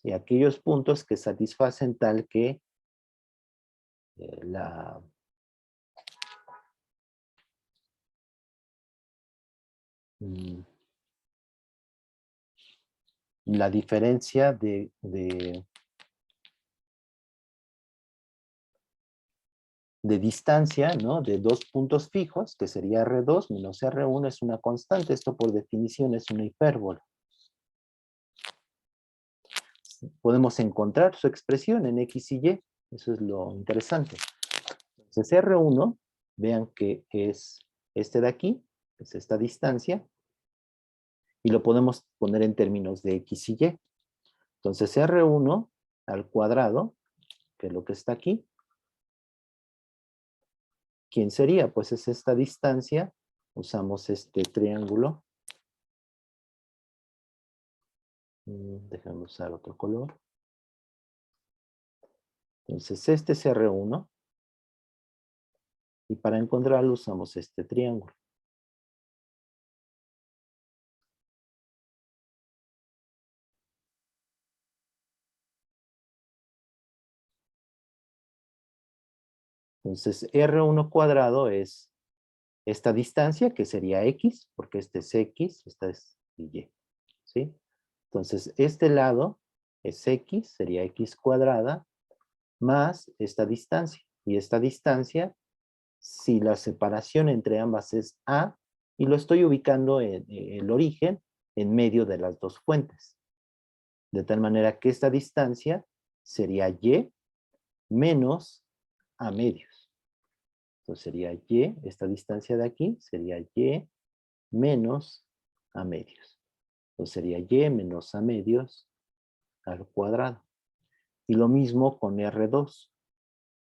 Y aquellos puntos que satisfacen tal que la diferencia de distancia, ¿no? De dos puntos fijos, que sería R2 menos R1, es una constante. Esto por definición es una hipérbola. Podemos encontrar su expresión en X y Y. Eso es lo interesante. Entonces R1, vean que es este de aquí, es esta distancia, y lo podemos poner en términos de X y Y. Entonces R1 al cuadrado, que es lo que está aquí, ¿quién sería? Pues es esta distancia. Usamos este triángulo. Déjame usar otro color. Entonces este es R1. Y para encontrarlo usamos este triángulo. Entonces, R1 cuadrado es esta distancia, que sería X, porque este es X, esta es Y, ¿sí? Entonces, este lado es X, sería X cuadrada, más esta distancia. Y esta distancia, si la separación entre ambas es A, y lo estoy ubicando en el origen, en medio de las dos fuentes. De tal manera que esta distancia sería Y menos A medios. Entonces sería Y, esta distancia de aquí, sería Y menos A medios. Entonces sería Y menos A medios al cuadrado. Y lo mismo con R2.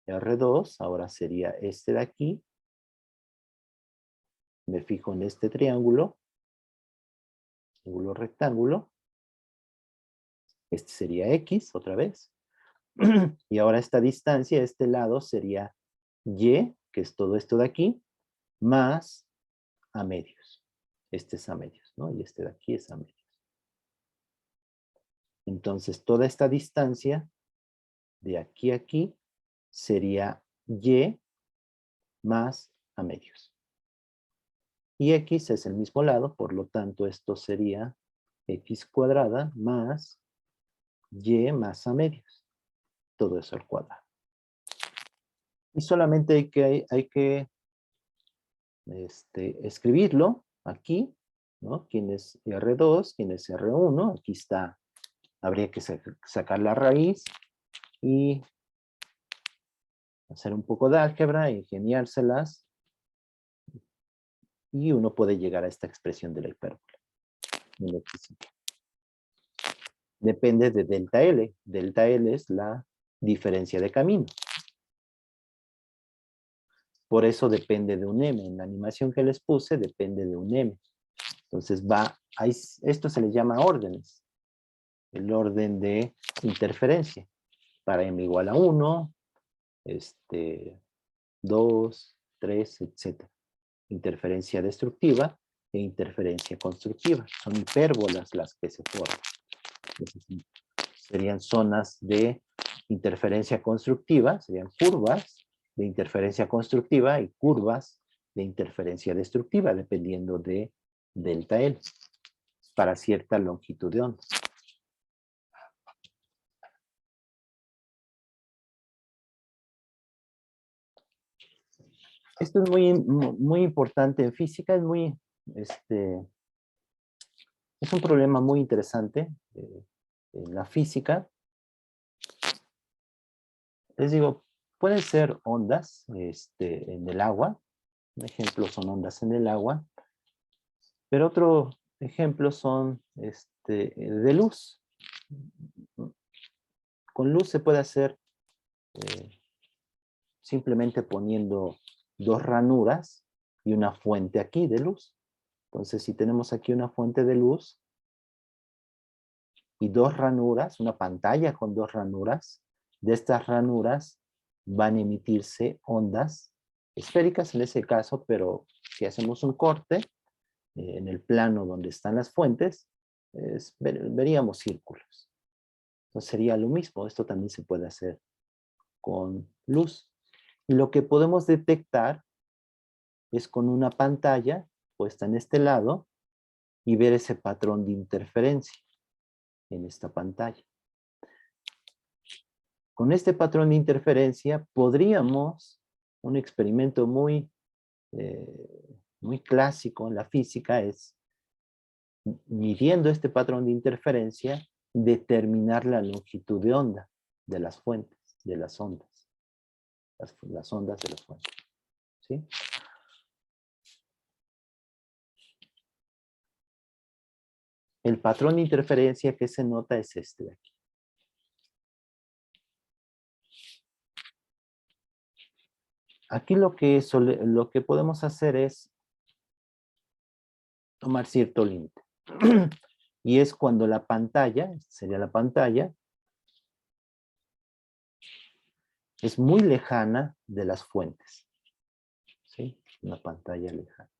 R2 ahora sería este de aquí. Me fijo en este triángulo rectángulo. Este sería X otra vez. Y ahora esta distancia, este lado sería Y, que es todo esto de aquí, más A medios. Este es A medios, ¿no? Y este de aquí es A medios. Entonces, toda esta distancia de aquí a aquí sería Y más A medios. Y X es el mismo lado, por lo tanto, esto sería X cuadrada más Y más A medios. Todo eso al cuadrado. Y solamente hay que escribirlo aquí, ¿no? ¿Quién es R2? ¿Quién es R1? Aquí está, habría que sacar la raíz y hacer un poco de álgebra, ingeniárselas, y uno puede llegar a esta expresión de la hipérbola. Depende de delta L. Delta L es la diferencia de camino. Por eso depende de un M. En la animación que les puse depende de un M. Entonces esto se le llama órdenes. El orden de interferencia. Para M igual a 1, 2, 3, etc. Interferencia destructiva e interferencia constructiva. Son hipérbolas las que se forman. Serían zonas de interferencia constructiva, serían curvas de interferencia constructiva y curvas de interferencia destructiva, dependiendo de delta L, para cierta longitud de onda. Esto es muy importante en física, es un problema muy interesante en la física. Les digo, pueden ser ondas en el agua. Un ejemplo son ondas en el agua. Pero otro ejemplo son de luz. Con luz se puede hacer simplemente poniendo dos ranuras y una fuente aquí de luz. Entonces, si tenemos aquí una fuente de luz y dos ranuras, una pantalla con dos ranuras, de estas ranuras van a emitirse ondas esféricas en ese caso, pero si hacemos un corte en el plano donde están las fuentes, veríamos círculos. Entonces sería lo mismo, esto también se puede hacer con luz. Y lo que podemos detectar es con una pantalla puesta en este lado y ver ese patrón de interferencia en esta pantalla. Con este patrón de interferencia podríamos, un experimento muy clásico en la física es, midiendo este patrón de interferencia, determinar la longitud de onda de las fuentes, de las ondas. Las ondas de las fuentes. ¿Sí? El patrón de interferencia que se nota es este de aquí. Aquí lo que podemos hacer es tomar cierto límite. Y es cuando la pantalla, sería la pantalla, es muy lejana de las fuentes. ¿Sí? Una pantalla lejana.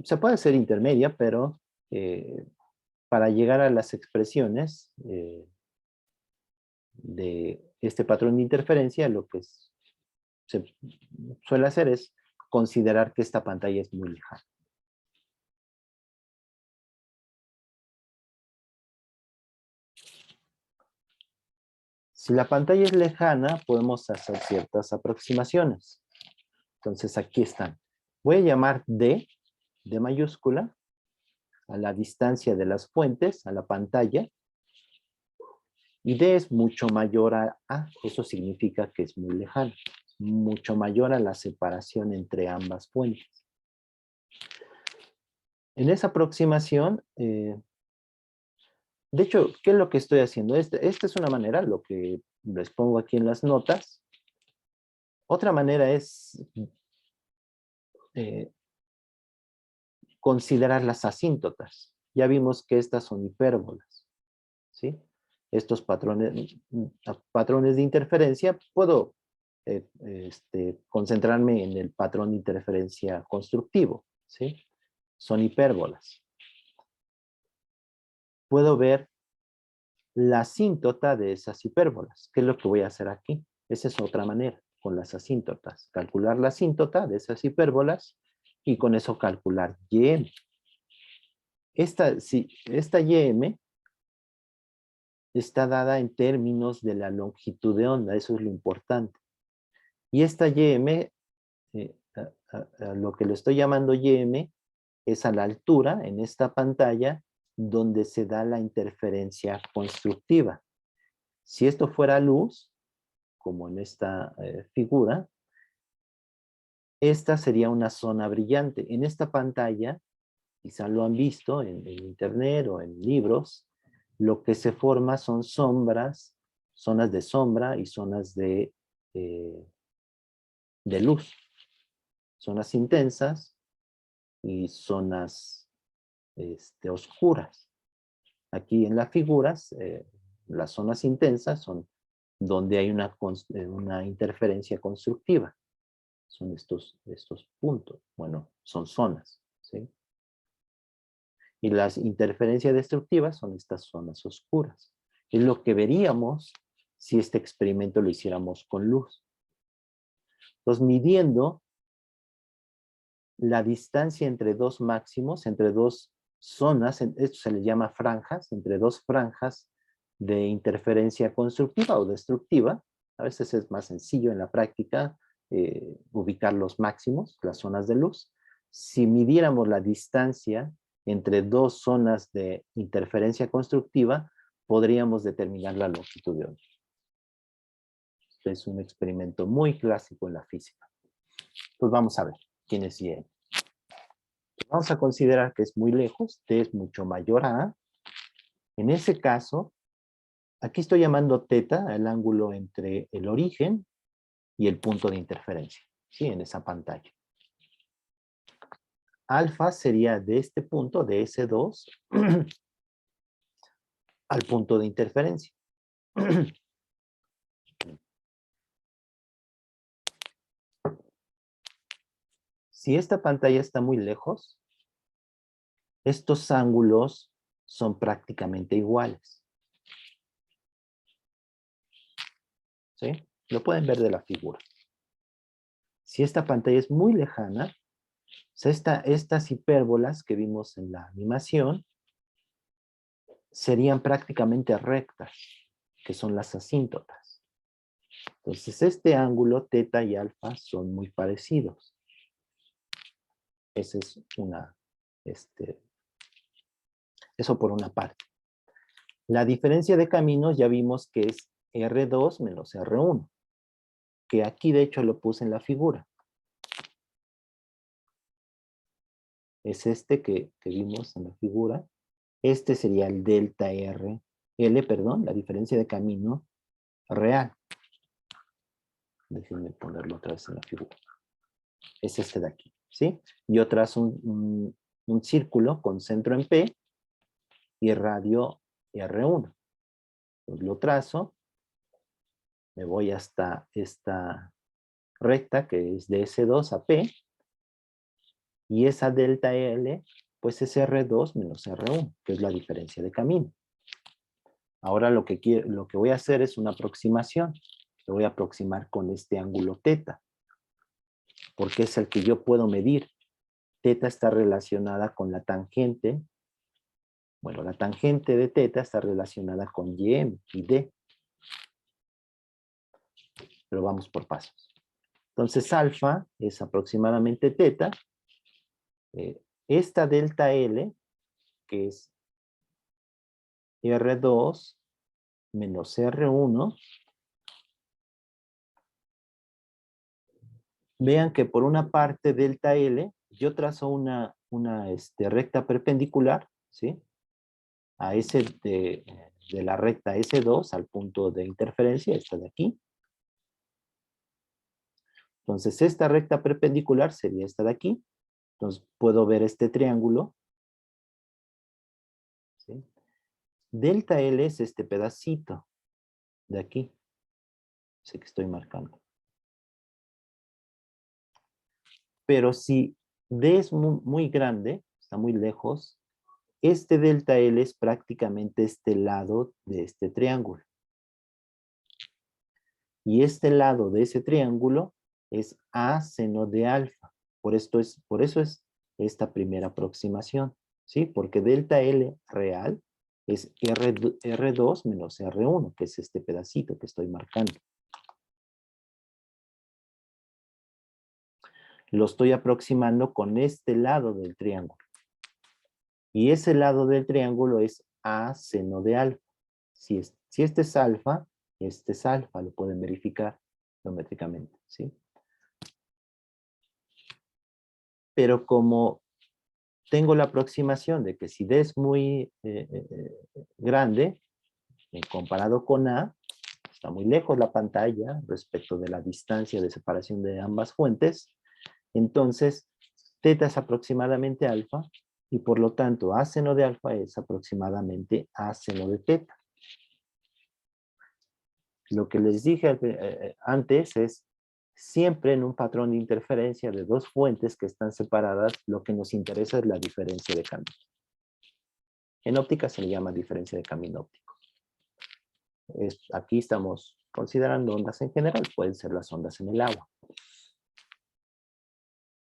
Se puede hacer intermedia, pero para llegar a las expresiones de este patrón de interferencia, lo que se suele hacer es considerar que esta pantalla es muy lejana. Si la pantalla es lejana, podemos hacer ciertas aproximaciones. Entonces, aquí están. Voy a llamar D mayúscula, a la distancia de las fuentes, a la pantalla. Y D es mucho mayor a A. Eso significa que es muy lejano. Mucho mayor a la separación entre ambas fuentes. En esa aproximación, de hecho, ¿qué es lo que estoy haciendo? Esta es una manera, lo que les pongo aquí en las notas. Otra manera es considerar las asíntotas. Ya vimos que estas son hipérbolas, ¿sí? Estos patrones de interferencia, puedo concentrarme en el patrón de interferencia constructivo, ¿sí? Son hipérbolas. Puedo ver la asíntota de esas hipérbolas. ¿Qué es lo que voy a hacer aquí? Esa es otra manera, con las asíntotas. Calcular la asíntota de esas hipérbolas y con eso calcular YM. Esta YM está dada en términos de la longitud de onda, eso es lo importante. Y esta YM, lo que le estoy llamando YM, es a la altura en esta pantalla donde se da la interferencia constructiva. Si esto fuera luz, como en esta figura, esta sería una zona brillante. En esta pantalla, quizá lo han visto en internet o en libros, lo que se forma son sombras, zonas de sombra y zonas de luz. Zonas intensas y zonas oscuras. Aquí en las figuras, las zonas intensas son donde hay una interferencia constructiva. Son estos puntos. Bueno, son zonas, ¿sí? Y las interferencias destructivas son estas zonas oscuras. Es lo que veríamos si este experimento lo hiciéramos con luz. Entonces, midiendo la distancia entre dos máximos, entre dos zonas, esto se le llama franjas, entre dos franjas de interferencia constructiva o destructiva. A veces es más sencillo en la práctica ubicar los máximos, las zonas de luz. Si midiéramos la distancia entre dos zonas de interferencia constructiva, podríamos determinar la longitud de onda. Este es un experimento muy clásico en la física. Pues vamos a ver quién es Y. Vamos a considerar que es muy lejos, T es mucho mayor a A. En ese caso, aquí estoy llamando teta el ángulo entre el origen y el punto de interferencia, ¿sí? En esa pantalla. Alfa sería de este punto, de S2, al punto de interferencia. Si esta pantalla está muy lejos, estos ángulos son prácticamente iguales. ¿Sí? Lo pueden ver de la figura. Si esta pantalla es muy lejana, estas hipérbolas que vimos en la animación serían prácticamente rectas, que son las asíntotas. Entonces, este ángulo, teta y alfa, son muy parecidos. Esa es eso por una parte. La diferencia de caminos ya vimos que es R2 menos R1, que aquí de hecho lo puse en la figura. Es este que vimos en la figura. Este sería el delta la diferencia de camino real. Déjenme ponerlo otra vez en la figura. Es este de aquí, ¿sí? Yo trazo un círculo con centro en P y radio R1. Pues lo trazo, me voy hasta esta recta que es de S2 a P, y esa delta L, pues es R2 menos R1, que es la diferencia de camino. Ahora lo que voy a hacer es una aproximación. Lo voy a aproximar con este ángulo teta. porque es el que yo puedo medir. Teta está relacionada con la tangente. Bueno, la tangente de teta está relacionada con YM y D. Pero vamos por pasos. Entonces, alfa es aproximadamente teta. Esta delta L, que es R2 menos R1, vean que por una parte delta L, yo trazo una recta perpendicular, ¿sí? A ese de la recta S2 al punto de interferencia, esta de aquí. Entonces, esta recta perpendicular sería esta de aquí. Entonces, puedo ver este triángulo, ¿sí? Delta L es este pedacito de aquí. Ese que estoy marcando. Pero si D es muy grande, está muy lejos, este delta L es prácticamente este lado de este triángulo. Y este lado de ese triángulo es A seno de alfa. Por eso es esta primera aproximación, ¿sí? Porque delta L real es R2 menos R1, que es este pedacito que estoy marcando. Lo estoy aproximando con este lado del triángulo. Y ese lado del triángulo es A seno de alfa. Si este es alfa, este es alfa, lo pueden verificar geométricamente, ¿sí? Pero como tengo la aproximación de que si D es muy grande, comparado con A, está muy lejos la pantalla respecto de la distancia de separación de ambas fuentes, entonces teta es aproximadamente alfa, y por lo tanto A seno de alfa es aproximadamente A seno de teta. Lo que les dije antes es, siempre en un patrón de interferencia de dos fuentes que están separadas, lo que nos interesa es la diferencia de camino. En óptica se le llama diferencia de camino óptico. Aquí estamos considerando ondas en general, pueden ser las ondas en el agua.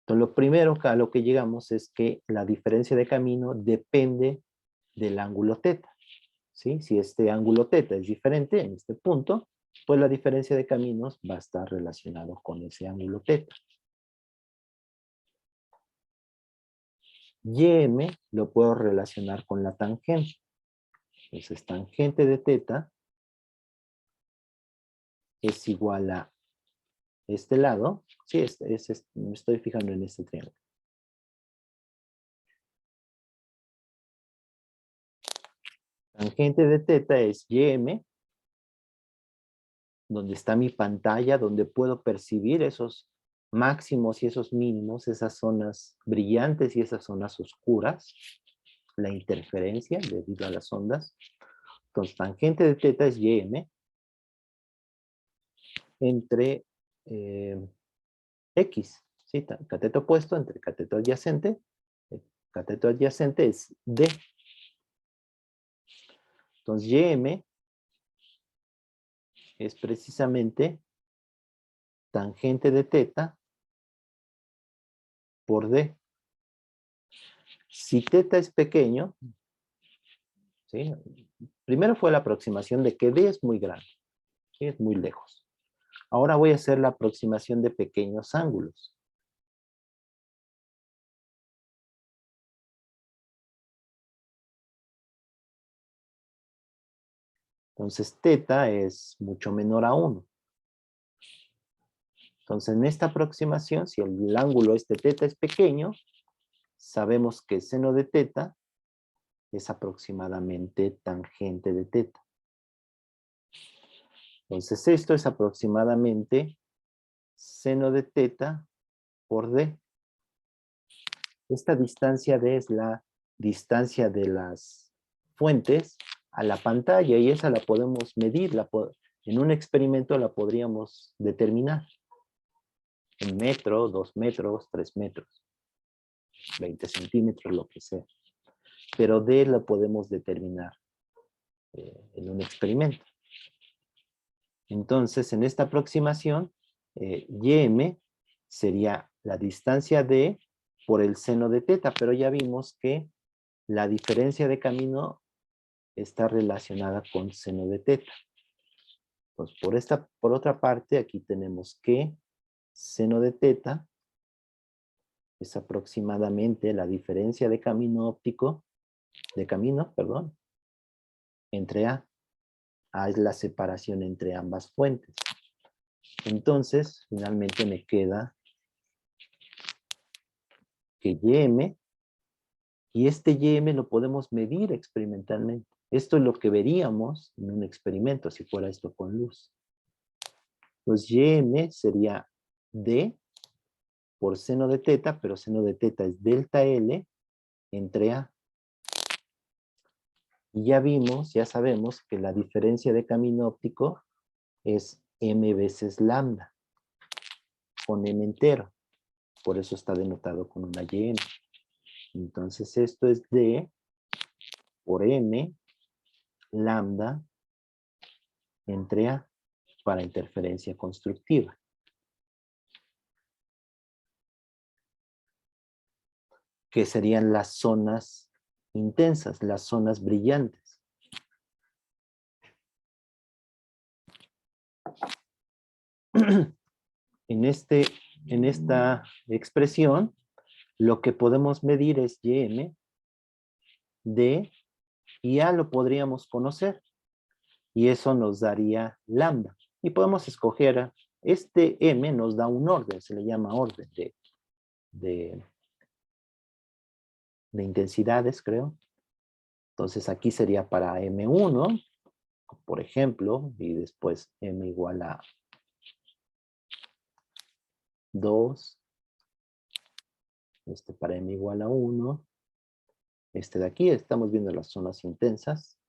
Entonces, lo primero a lo que llegamos es que la diferencia de camino depende del ángulo teta, ¿sí? Si este ángulo teta es diferente en este punto, pues la diferencia de caminos va a estar relacionado con ese ángulo teta. YM lo puedo relacionar con la tangente. Entonces, tangente de teta es igual a este lado. Sí, me estoy fijando en este triángulo. Tangente de teta es YM, donde está mi pantalla, donde puedo percibir esos máximos y esos mínimos, esas zonas brillantes y esas zonas oscuras, la interferencia debido a las ondas. Entonces, tangente de teta es YM entre X, ¿sí? Cateto opuesto entre cateto adyacente. El cateto adyacente es D. Entonces, YM es precisamente tangente de teta por D. Si teta es pequeño, ¿sí? Primero fue la aproximación de que D es muy grande, ¿sí? Es muy lejos. Ahora voy a hacer la aproximación de pequeños ángulos. Entonces, teta es mucho menor a 1. Entonces, en esta aproximación, si el ángulo este teta es pequeño, sabemos que seno de teta es aproximadamente tangente de teta. Entonces, esto es aproximadamente seno de teta por D. Esta distancia D es la distancia de las fuentes a la pantalla y esa la podemos medir. En un experimento la podríamos determinar. 1 metro, 2 metros, 3 metros, 20 centímetros, lo que sea. Pero D la podemos determinar en un experimento. Entonces, en esta aproximación, YM sería la distancia D por el seno de teta, pero ya vimos que la diferencia de camino está relacionada con seno de teta. Entonces, por otra parte, aquí tenemos que seno de teta es aproximadamente la diferencia de camino óptico, perdón, entre A. A es la separación entre ambas fuentes. Entonces, finalmente me queda que YM, y este YM lo podemos medir experimentalmente. Esto es lo que veríamos en un experimento, si fuera esto con luz. Pues YM sería D por seno de teta, pero seno de teta es delta L entre A. Y ya sabemos que la diferencia de camino óptico es M veces lambda, con M entero. Por eso está denotado con una YM. Entonces esto es D por M lambda entre A para interferencia constructiva. Que serían las zonas intensas, las zonas brillantes. En esta expresión, lo que podemos medir es YM, D, y A lo podríamos conocer. Y eso nos daría lambda. Y podemos escoger, este M nos da un orden, se le llama orden de intensidades, creo. Entonces aquí sería para M1, por ejemplo, y después M igual a 2, para M igual a 1, de aquí, estamos viendo las zonas intensas,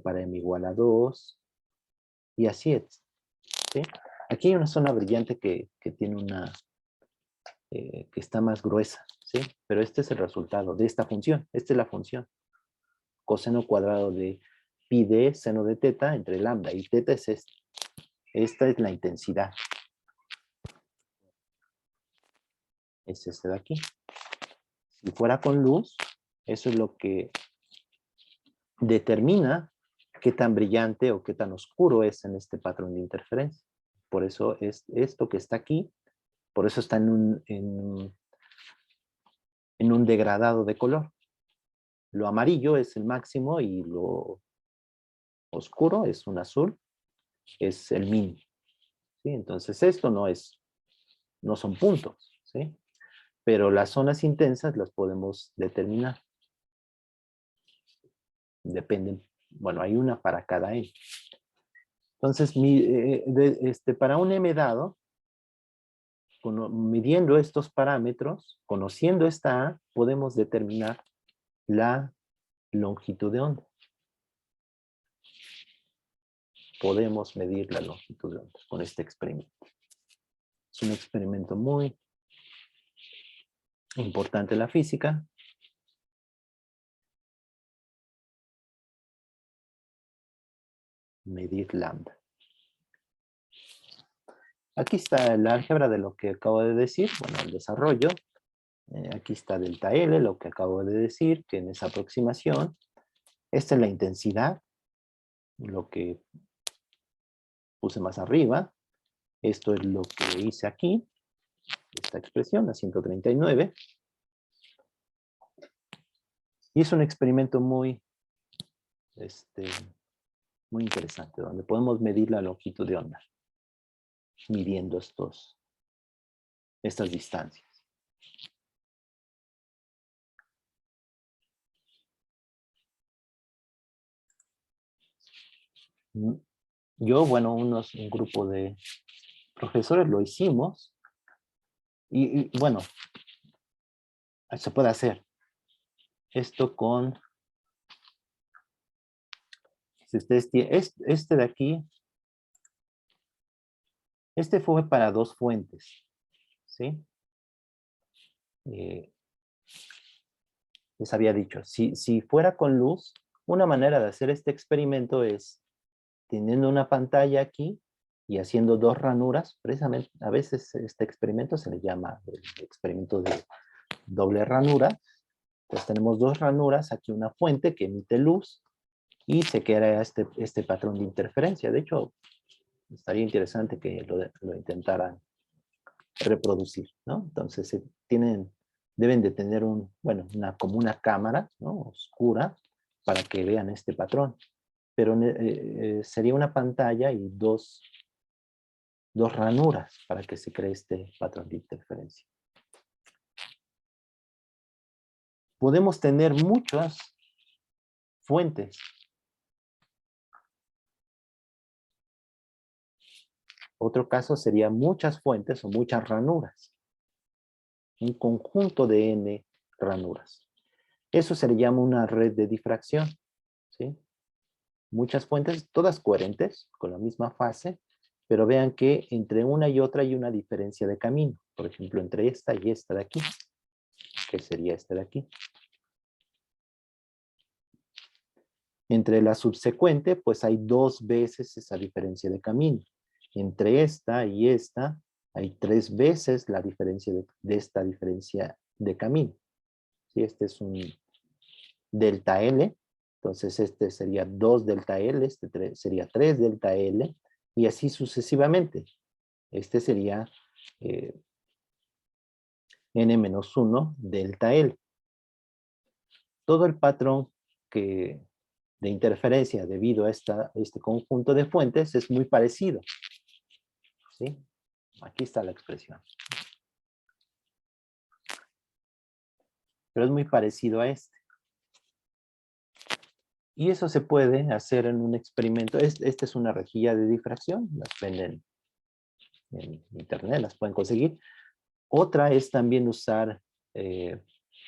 para M igual a 2, y así es, ¿sí? Aquí hay una zona brillante que tiene que está más gruesa, ¿sí? Pero este es el resultado de esta función, esta es la función, coseno cuadrado de pi d seno de teta entre lambda, y teta es esta es la intensidad. Es este de aquí. Si fuera con luz, eso es lo que determina qué tan brillante o qué tan oscuro es en este patrón de interferencia. Por eso es esto que está aquí, por eso está en un degradado de color. Lo amarillo es el máximo y lo oscuro es un azul, es el mínimo. ¿Sí? Entonces esto no son puntos, ¿sí? Pero las zonas intensas las podemos determinar. Dependen, bueno, hay una para cada N. Entonces, para un M dado, midiendo estos parámetros, conociendo esta A, podemos determinar la longitud de onda. Podemos medir la longitud de onda con este experimento. Es un experimento muy importante en la física. Medir lambda. Aquí está el álgebra de lo que acabo de decir, bueno, el desarrollo. Aquí está delta L, lo que acabo de decir, que en esa aproximación, esta es la intensidad, lo que puse más arriba. Esto es lo que hice aquí, esta expresión, la 139. Y es un experimento muy interesante, donde podemos medir la longitud de onda, midiendo estas distancias. Yo, bueno, un grupo de profesores lo hicimos, y bueno, se puede hacer esto con, si ustedes tienen, este de aquí, fue para 2 fuentes, ¿sí? Les había dicho, si fuera con luz, una manera de hacer este experimento es teniendo una pantalla aquí y haciendo dos ranuras, precisamente a veces este experimento se le llama el experimento de doble ranura. Pues tenemos dos ranuras, aquí una fuente que emite luz y se crea este patrón de interferencia. De hecho, estaría interesante que lo intentaran reproducir, ¿no? Entonces deben de tener como una cámara, ¿no? Oscura para que vean este patrón. Pero sería una pantalla y dos ranuras para que se cree este patrón de interferencia. Podemos tener muchas fuentes. Otro caso sería muchas fuentes o muchas ranuras. Un conjunto de n ranuras. Eso se le llama una red de difracción, ¿sí? Muchas fuentes, todas coherentes, con la misma fase, pero vean que entre una y otra hay una diferencia de camino. Por ejemplo, entre esta y esta de aquí, que sería esta de aquí. Entre la subsecuente, pues hay 2 veces esa diferencia de camino. Entre esta y esta, hay 3 veces la diferencia de esta diferencia de camino. ¿Sí? Este es un delta L, entonces este sería 2 delta L, este sería 3 delta L, y así sucesivamente. Este sería n-1 delta L. Todo el patrón de interferencia debido a este conjunto de fuentes es muy parecido. ¿Sí? Aquí está la expresión. Pero es muy parecido a este. Y eso se puede hacer en un experimento. Esta es una rejilla de difracción. Las venden en internet, las pueden conseguir. Otra es también usar,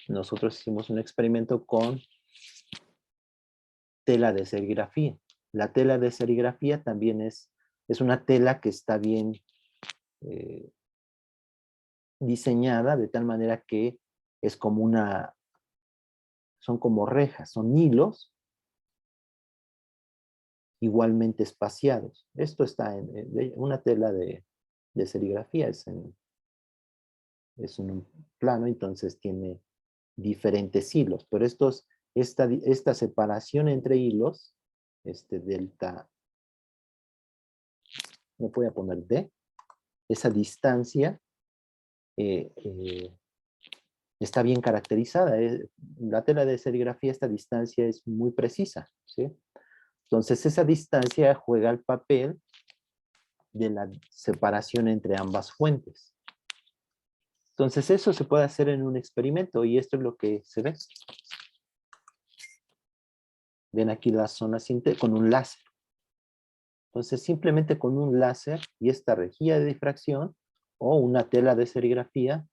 nosotros hicimos un experimento con tela de serigrafía. La tela de serigrafía también es una tela que está bien diseñada de tal manera que es como son como rejas, son hilos igualmente espaciados. Esto está en una tela de serigrafía, es un plano, entonces tiene diferentes hilos, pero esta separación entre hilos, delta, no voy a poner D, esa distancia está bien caracterizada. La tela de serigrafía, esta distancia es muy precisa, ¿sí? Entonces esa distancia juega el papel de la separación entre ambas fuentes. Entonces eso se puede hacer en un experimento y esto es lo que se ve. Ven aquí las zonas con un láser. Entonces simplemente con un láser y esta rejilla de difracción o una tela de serigrafía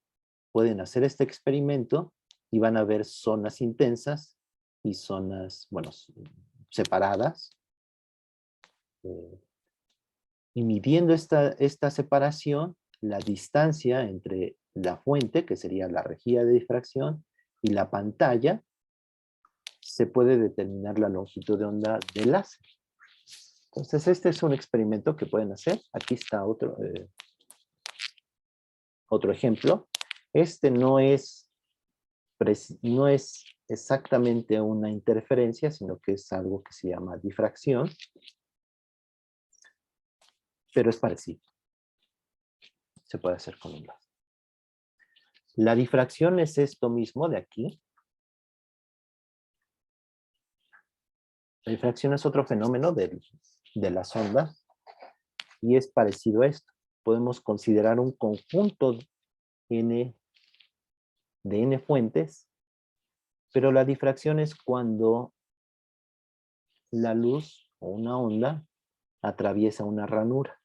pueden hacer este experimento y van a ver zonas intensas y zonas, bueno, separadas. Y midiendo esta separación, la distancia entre la fuente, que sería la rejilla de difracción, y la pantalla, se puede determinar la longitud de onda del láser. Entonces, este es un experimento que pueden hacer. Aquí está otro ejemplo. Este no es exactamente una interferencia, sino que es algo que se llama difracción, pero es parecido. Se puede hacer con un láser. La difracción es esto mismo de aquí. La difracción es otro fenómeno de las ondas y es parecido a esto. Podemos considerar un conjunto de n fuentes, pero la difracción es cuando la luz o una onda atraviesa una ranura.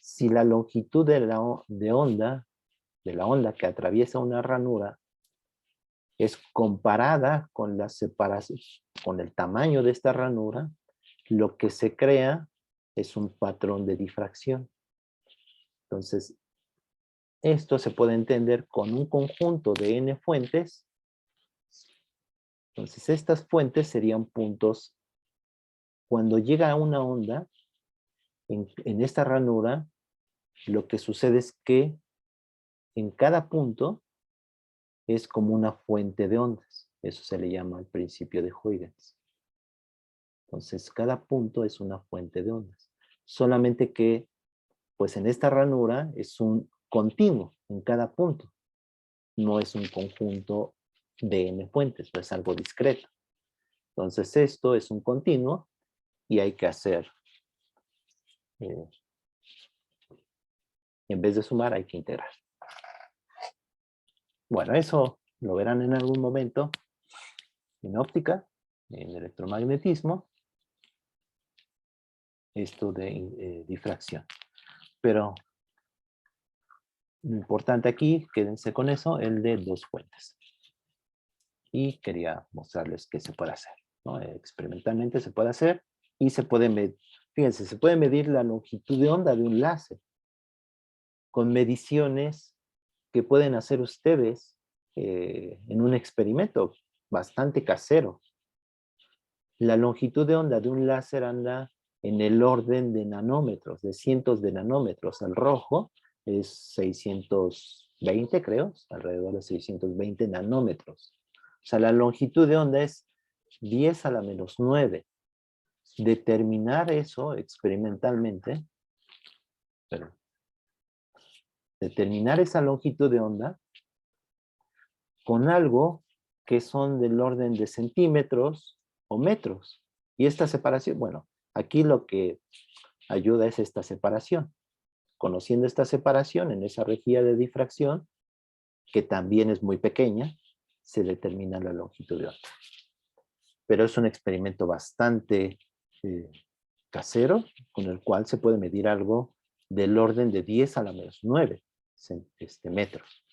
Si la longitud de la onda que atraviesa una ranura es comparada con la separación, con el tamaño de esta ranura, lo que se crea es un patrón de difracción. Entonces, esto se puede entender con un conjunto de n fuentes. Entonces, estas fuentes serían puntos cuando llega una onda, en esta ranura, lo que sucede es que en cada punto es como una fuente de ondas. Eso se le llama el principio de Huygens. Entonces, cada punto es una fuente de ondas. Solamente que, pues en esta ranura es un continuo en cada punto. No es un conjunto de n fuentes, no es algo discreto. Entonces, esto es un continuo y hay que hacer, en vez de sumar, hay que integrar. Bueno, eso lo verán en algún momento en óptica, en electromagnetismo, esto de difracción. Pero lo importante aquí, quédense con eso, el de dos fuentes. Y quería mostrarles qué se puede hacer, ¿no? Experimentalmente se puede hacer y se puede medir, fíjense, se puede medir la longitud de onda de un láser con mediciones que pueden hacer ustedes en un experimento bastante casero. La longitud de onda de un láser anda en el orden de nanómetros, de cientos de nanómetros. El rojo es 620, creo, alrededor de 620 nanómetros. O sea, la longitud de onda es 10 a la menos 9. Determinar eso experimentalmente, perdón, determinar esa longitud de onda con algo que son del orden de centímetros o metros. Y esta separación, bueno, aquí lo que ayuda es esta separación. Conociendo esta separación en esa rejilla de difracción, que también es muy pequeña, se determina la longitud de onda. Pero es un experimento bastante casero, con el cual se puede medir algo del orden de 10 a la menos 9 metros.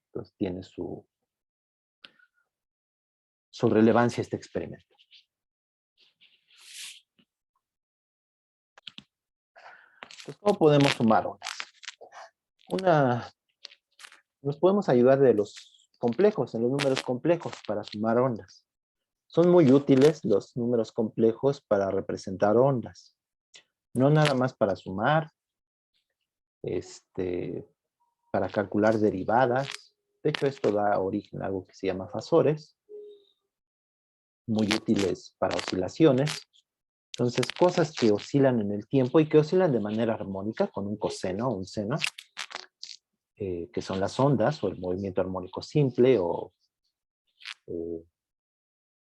Entonces tiene su relevancia este experimento. Entonces, ¿cómo podemos sumar ondas? Nos podemos ayudar de los complejos, en los números complejos para sumar ondas. Son muy útiles los números complejos para representar ondas. No nada más para sumar, para calcular derivadas. De hecho, esto da origen a algo que se llama fasores, muy útiles para oscilaciones. Entonces, cosas que oscilan en el tiempo y que oscilan de manera armónica con un coseno o un seno, que son las ondas o el movimiento armónico simple o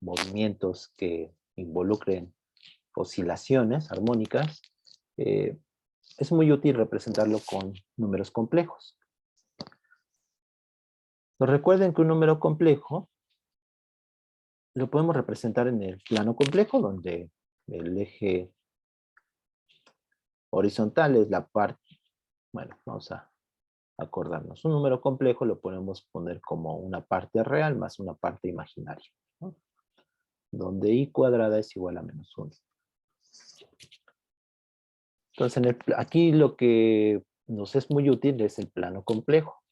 movimientos que involucren oscilaciones armónicas, es muy útil representarlo con números complejos. Pero recuerden que un número complejo lo podemos representar en el plano complejo, donde el eje horizontal es la parte, bueno, vamos a acordarnos. Un número complejo lo podemos poner como una parte real más una parte imaginaria, ¿no? Donde i cuadrada es igual a menos 1. Entonces, aquí lo que nos es muy útil es el plano complejo.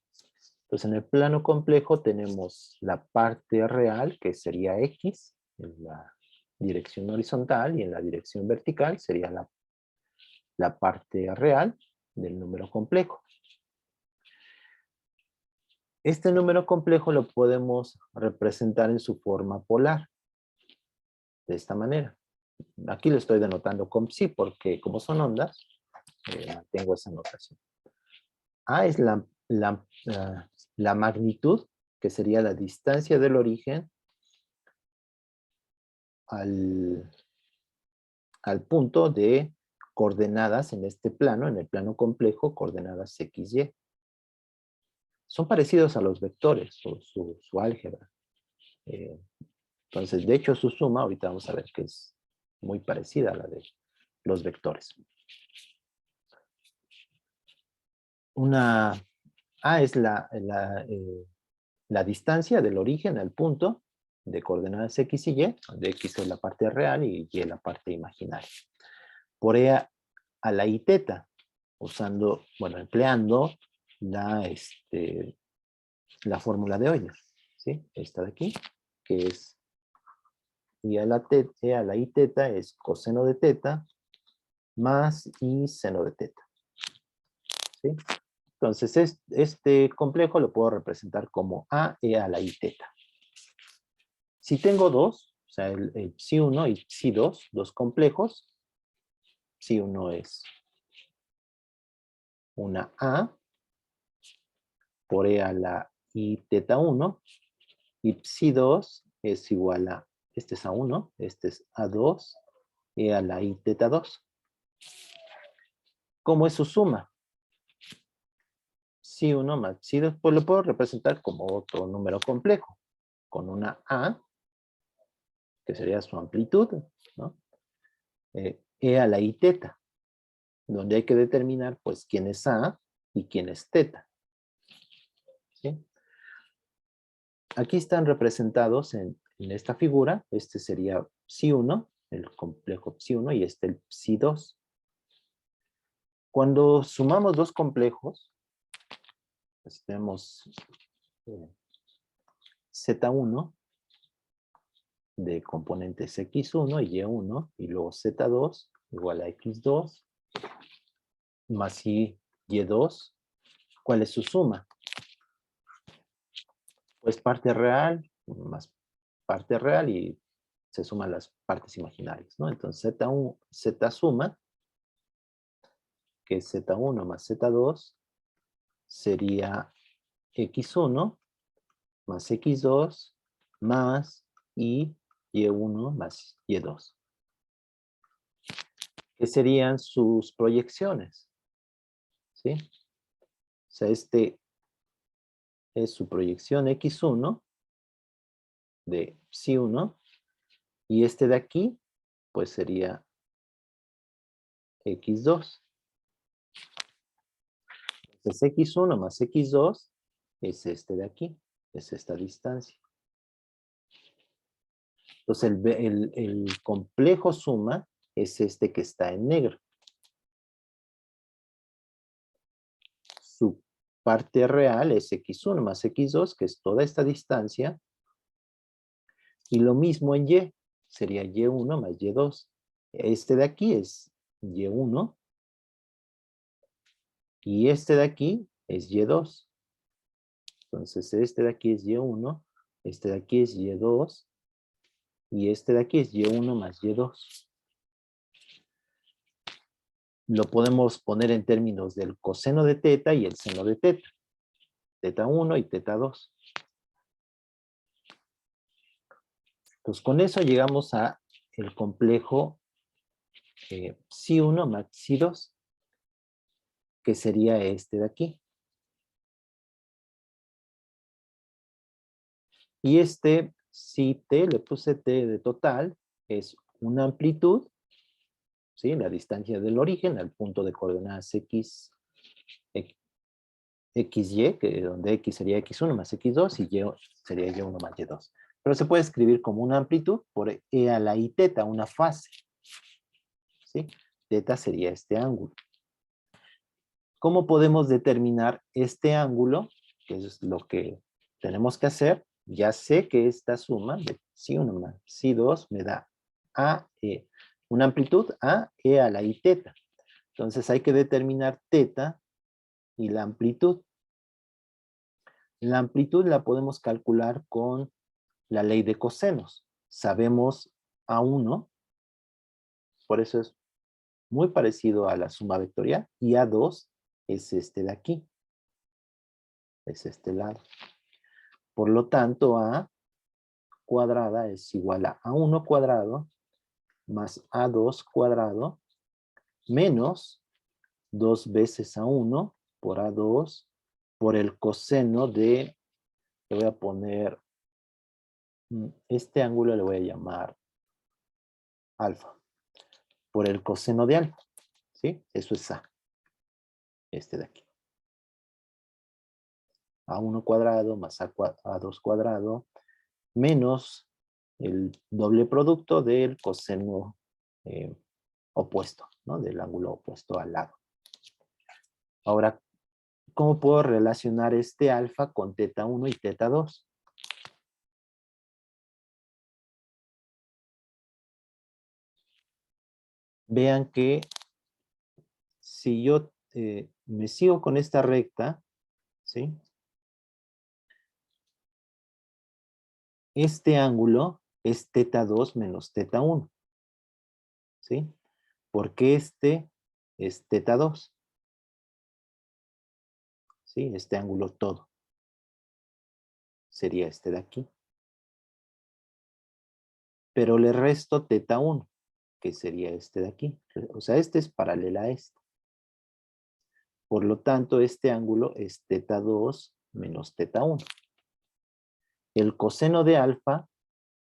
Entonces, en el plano complejo tenemos la parte real, que sería x, en la dirección horizontal, y en la dirección vertical sería la parte real del número complejo. Este número complejo lo podemos representar en su forma polar, de esta manera. Aquí lo estoy denotando con psi, porque como son ondas, tengo esa notación. A es la magnitud, que sería la distancia del origen al punto de coordenadas en este plano, en el plano complejo, coordenadas x, y. Son parecidos a los vectores, su álgebra. Entonces, de hecho, su suma, ahorita vamos a ver que es muy parecida a la de los vectores. A es la distancia del origen al punto de coordenadas x y y, donde x es la parte real y y la parte imaginaria. Por E a la i teta, usando, bueno, empleando la fórmula de Euler, ¿sí? Esta de aquí, que es y a la, e a la i teta es coseno de teta más i seno de teta. ¿Sí? Entonces, este complejo lo puedo representar como a e a la i teta. Si tengo dos, o sea, el psi1 y psi2, dos complejos, psi1 es una a por e a la i teta 1, y psi2 es igual a, este es a1, este es a2, e a la i teta 2. ¿Cómo es su suma? Psi1 más psi2, pues lo puedo representar como otro número complejo, con una a, que sería su amplitud, ¿no? E a la i teta, donde hay que determinar, pues, quién es a y quién es teta. ¿Sí? Aquí están representados en esta figura. Este sería psi1, el complejo psi1, y este el psi2. Cuando sumamos dos complejos, pues tenemos Z1 de componentes X1 y Y1, y luego Z2 igual a X2 más Y2. ¿Cuál es su suma? Pues parte real más parte real y se suman las partes imaginarias, ¿no? Entonces Z1, Z suma, que es Z1 más Z2, sería X1 más X2 más Y1 más Y2. ¿Qué serían sus proyecciones? ¿Sí? O sea, este es su proyección X1 de psi1, y este de aquí, pues sería X2. Entonces X1 más X2 es este de aquí, es esta distancia. Entonces el complejo suma es este que está en negro. Su parte real es X1 más X2, que es toda esta distancia. Y lo mismo en Y, sería Y1 más Y2. Este de aquí es Y1. Y este de aquí es Y2. Entonces este de aquí es Y1, este de aquí es Y2, y este de aquí es Y1 más Y2. Lo podemos poner en términos del coseno de teta y el seno de teta. Teta 1 y teta 2. Entonces con eso llegamos a el complejo psi1 más psi2, que sería este de aquí. Y este psi t, le puse t de total, es una amplitud, ¿sí? La distancia del origen al punto de coordenadas x, xy, que donde x sería x1 más x2 y y sería y1 más y2. Pero se puede escribir como una amplitud por e a la i teta, una fase. ¿Sí? Teta sería este ángulo. ¿Cómo podemos determinar este ángulo? Que es lo que tenemos que hacer. Ya sé que esta suma de psi1 más psi2 me da una amplitud a e a la i teta. Entonces hay que determinar teta y la amplitud. La amplitud la podemos calcular con la ley de cosenos. Sabemos A1, por eso es muy parecido a la suma vectorial, y A2 es este de aquí, es este lado. Por lo tanto, A cuadrada es igual a A1 cuadrado más A2 cuadrado menos 2 veces A1 por A2 por el coseno de, le voy a poner, este ángulo le voy a llamar alfa, por el coseno de alfa, ¿sí? Eso es A, este de aquí. A1 cuadrado más A2 cuadrado menos el doble producto del coseno opuesto, ¿no? Del ángulo opuesto al lado. Ahora, ¿cómo puedo relacionar este alfa con teta 1 y teta 2? vean que si yo me sigo con esta recta, ¿sí? Este ángulo es θ2 menos θ1, ¿sí? Porque este es θ2, ¿sí? Este ángulo todo sería este de aquí. Pero le resto θ1, que sería este de aquí. O sea, este es paralela a este. Por lo tanto, este ángulo es θ2 menos θ1. El coseno de alfa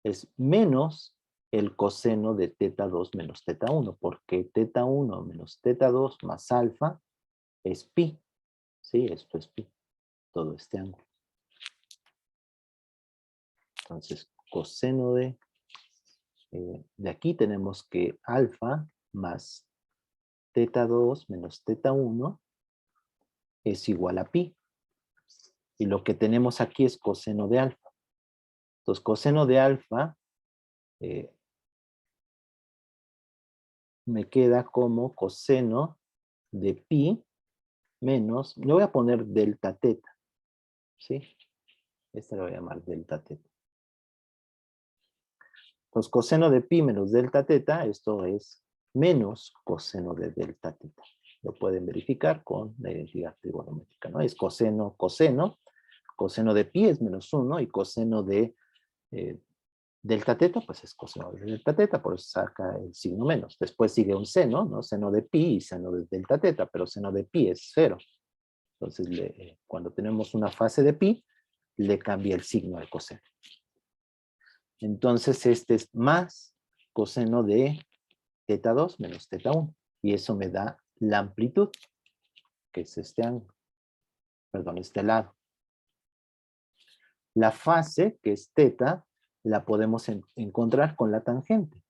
es menos el coseno de θ2 menos θ1, porque θ1 menos θ2 más alfa es pi. Sí, esto es pi, todo este ángulo. Entonces, coseno de aquí tenemos que alfa más θ2 menos θ1 es igual a pi. Y lo que tenemos aquí es coseno de alfa. Entonces, coseno de alfa me queda como coseno de pi menos, le voy a poner delta teta, ¿sí? Esta lo voy a llamar delta teta. Entonces, coseno de pi menos delta teta, esto es menos coseno de delta teta. Lo pueden verificar con la identidad trigonométrica, ¿no? Es coseno, coseno. Coseno de pi es menos 1 y coseno de delta teta, pues es coseno de delta teta, por eso saca el signo menos. Después sigue un seno, ¿no? Seno de pi y seno de delta teta, pero seno de pi es 0. Entonces, cuando tenemos una fase de pi, le cambia el signo al coseno. Entonces, este es más coseno de θ2 menos θ1. Y eso me da la amplitud, que es este ángulo. Perdón, este lado. La fase, que es θ, la podemos encontrar con la tangente.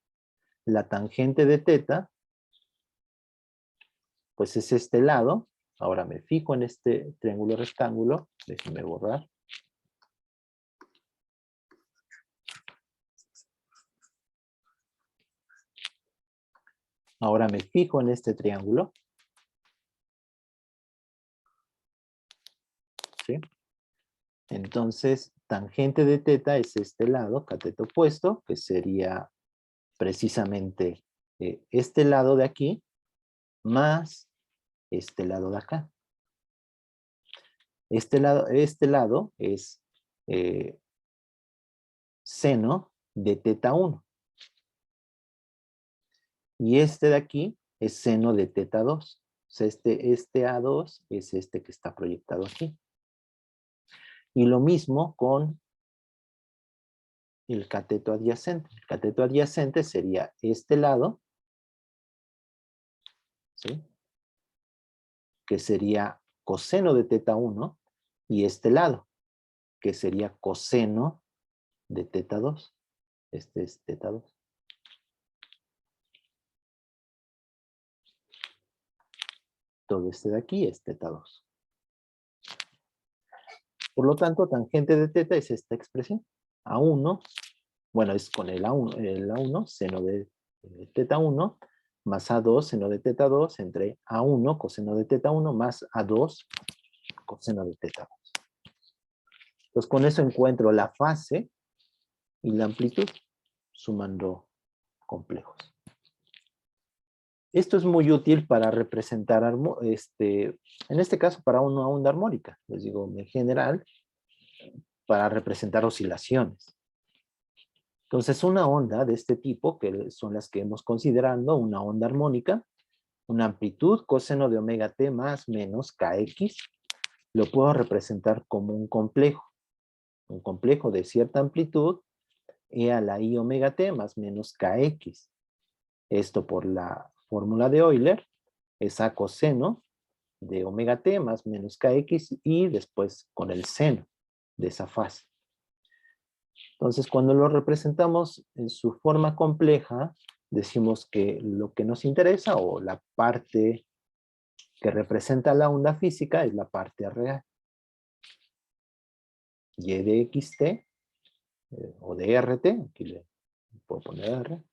La tangente de θ, pues es este lado. Ahora me fijo en este triángulo rectángulo. Déjenme borrar. Ahora me fijo en este triángulo. ¿Sí? Entonces, tangente de θ es este lado, cateto opuesto, que sería precisamente este lado de aquí, más este lado de acá. Este lado es seno de θ1. Y este de aquí es seno de θ2. O sea, este A2 es este que está proyectado aquí. Y lo mismo con el cateto adyacente. El cateto adyacente sería este lado, ¿sí? Que sería coseno de θ1, y este lado, que sería coseno de θ2. Este es θ2. Todo este de aquí es θ2. Por lo tanto, tangente de θ es esta expresión. A1, bueno, es con el A1 seno de θ1, más A2 seno de θ2, entre A1 coseno de θ1 más A2 coseno de θ2. Entonces, con eso encuentro la fase y la amplitud, sumando complejos. Esto es muy útil para representar, en este caso, para una onda armónica. Les digo, en general, para representar oscilaciones. Entonces, una onda de este tipo, que son las que hemos considerado, una onda armónica, una amplitud coseno de omega t más menos kx, lo puedo representar como un complejo de cierta amplitud, e a la i omega t más menos kx. Esto por la fórmula de Euler es a coseno de omega t más menos kx y después con el seno de esa fase. Entonces, cuando lo representamos en su forma compleja, decimos que lo que nos interesa o la parte que representa la onda física es la parte real. Y de xt o de rt, aquí le puedo poner r,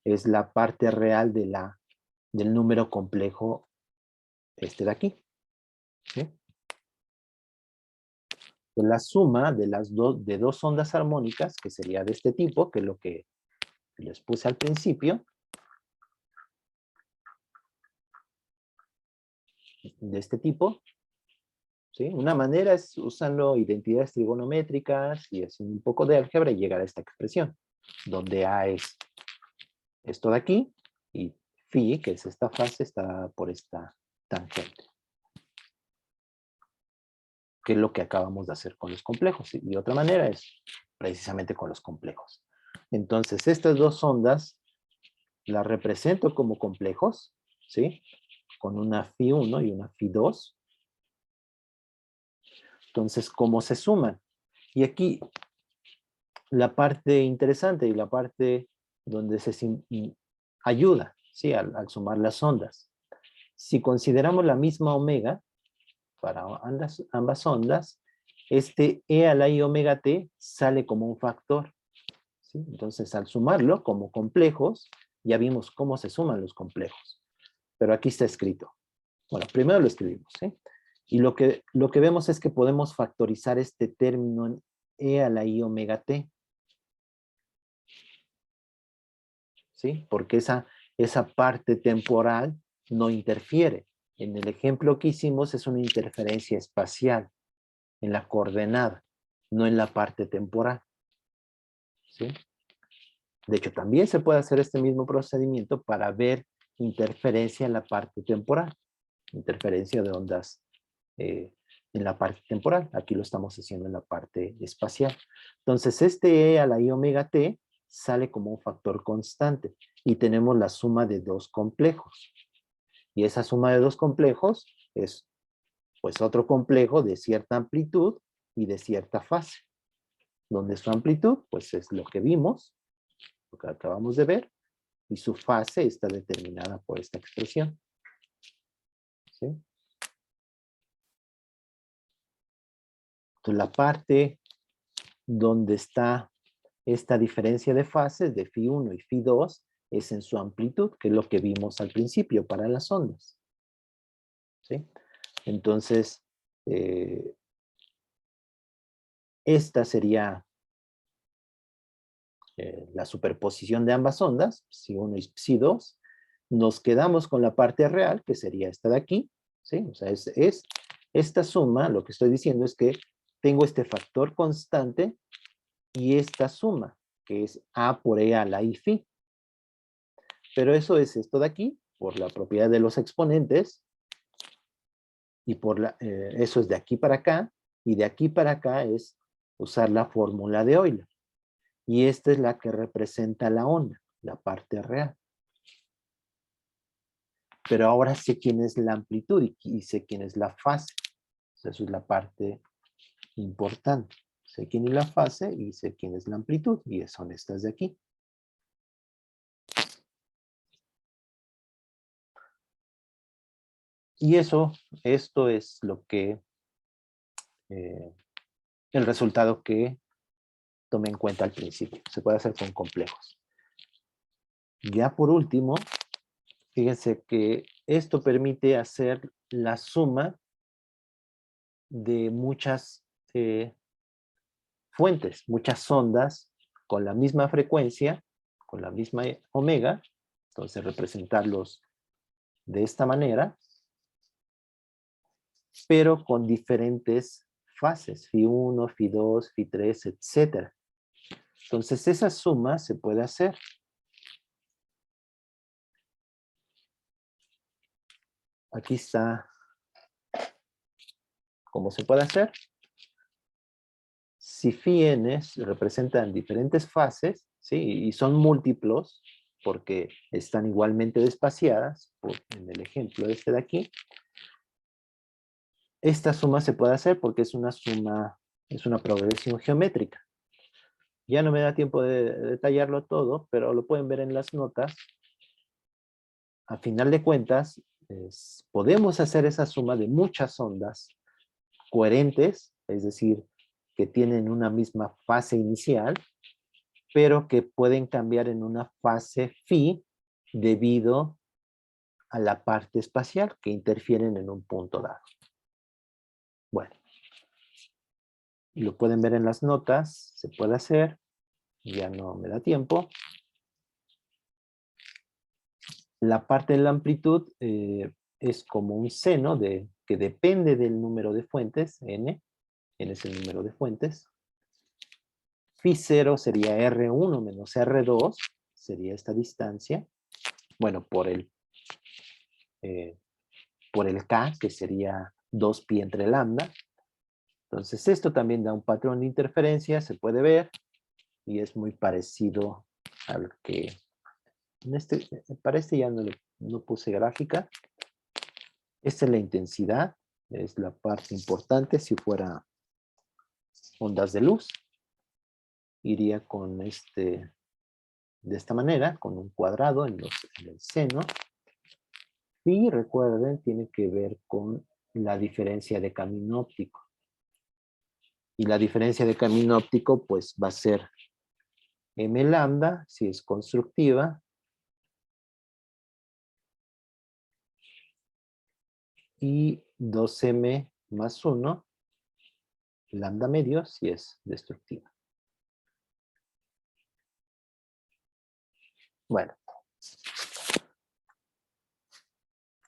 es la parte real de la del número complejo este de aquí. ¿Sí? La suma de dos ondas armónicas, que sería de este tipo, que es lo que les puse al principio, de este tipo, ¿sí? Una manera es usando identidades trigonométricas y haciendo un poco de álgebra y llegar a esta expresión, donde A es esto de aquí y phi, que es esta fase, está por esta tangente, que es lo que acabamos de hacer con los complejos. Y otra manera es precisamente con los complejos. Entonces, estas dos ondas las represento como complejos, ¿sí? Con una phi1 y una phi2. Entonces, ¿cómo se suman? Y aquí la parte interesante y la parte donde se ayuda, ¿sí? Al sumar las ondas. Si consideramos la misma omega para ambas ondas, este e a la i omega t sale como un factor, ¿sí? Entonces, al sumarlo como complejos, ya vimos cómo se suman los complejos. Pero aquí está escrito. Bueno, primero lo escribimos, ¿sí? Y lo que vemos es que podemos factorizar este término en e a la i omega t, ¿sí? Porque esa parte temporal no interfiere. En el ejemplo que hicimos es una interferencia espacial en la coordenada, no en la parte temporal, ¿sí? De hecho, también se puede hacer este mismo procedimiento para ver interferencia en la parte temporal, interferencia de ondas en la parte temporal. Aquí lo estamos haciendo en la parte espacial. Entonces, este e a la i omega t sale como un factor constante y tenemos la suma de dos complejos. Y esa suma de dos complejos es pues otro complejo de cierta amplitud y de cierta fase, donde su amplitud pues es lo que vimos, lo que acabamos de ver, y su fase está determinada por esta expresión. ¿Sí? Entonces, la parte donde está esta diferencia de fases de phi1 y phi2 es en su amplitud, que es lo que vimos al principio para las ondas. ¿Sí? Entonces, esta sería la superposición de ambas ondas, psi1 y psi2. Nos quedamos con la parte real, que sería esta de aquí. ¿Sí? O sea, es esta suma, lo que estoy diciendo es que tengo este factor constante y esta suma, que es a por e a la i phi. Pero eso es esto de aquí, por la propiedad de los exponentes, y eso es de aquí para acá, y de aquí para acá es usar la fórmula de Euler. Y esta es la que representa la onda, la parte real. Pero ahora sé quién es la amplitud y sé quién es la fase. Eso es la parte importante. Sé quién es la fase y sé quién es la amplitud, y son estas de aquí. Y esto es lo que, el resultado que tomé en cuenta al principio. Se puede hacer con complejos. Ya por último, fíjense que esto permite hacer la suma de muchas fuentes, muchas ondas con la misma frecuencia, con la misma omega. Entonces representarlos de esta manera, pero con diferentes fases, phi1, phi2, phi3, etc. Entonces esa suma se puede hacer. Aquí está cómo se puede hacer. Si phi n representan diferentes fases, ¿sí? Y son múltiplos, porque están igualmente despaciadas, en el ejemplo este de aquí, esta suma se puede hacer porque es una suma, es una progresión geométrica. Ya no me da tiempo de detallarlo todo, pero lo pueden ver en las notas. A final de cuentas, podemos hacer esa suma de muchas ondas coherentes, es decir, que tienen una misma fase inicial, pero que pueden cambiar en una fase phi debido a la parte espacial que interfieren en un punto dado. Bueno, lo pueden ver en las notas, se puede hacer, ya no me da tiempo. La parte de la amplitud es como un seno que depende del número de fuentes, n es el número de fuentes. Phi 0 sería R1 menos R2, sería esta distancia. Bueno, por el K, que sería 2pi entre lambda. Entonces esto también da un patrón de interferencia, se puede ver, y es muy parecido al que... para este ya no puse gráfica. Esta es la intensidad, es la parte importante. Si fuera ondas de luz, iría con de esta manera, con un cuadrado en el seno. Y recuerden, tiene que ver con la diferencia de camino óptico. Y la diferencia de camino óptico, pues, va a ser m lambda, si es constructiva, y 2m más 1, lambda medio, si es destructiva. Bueno,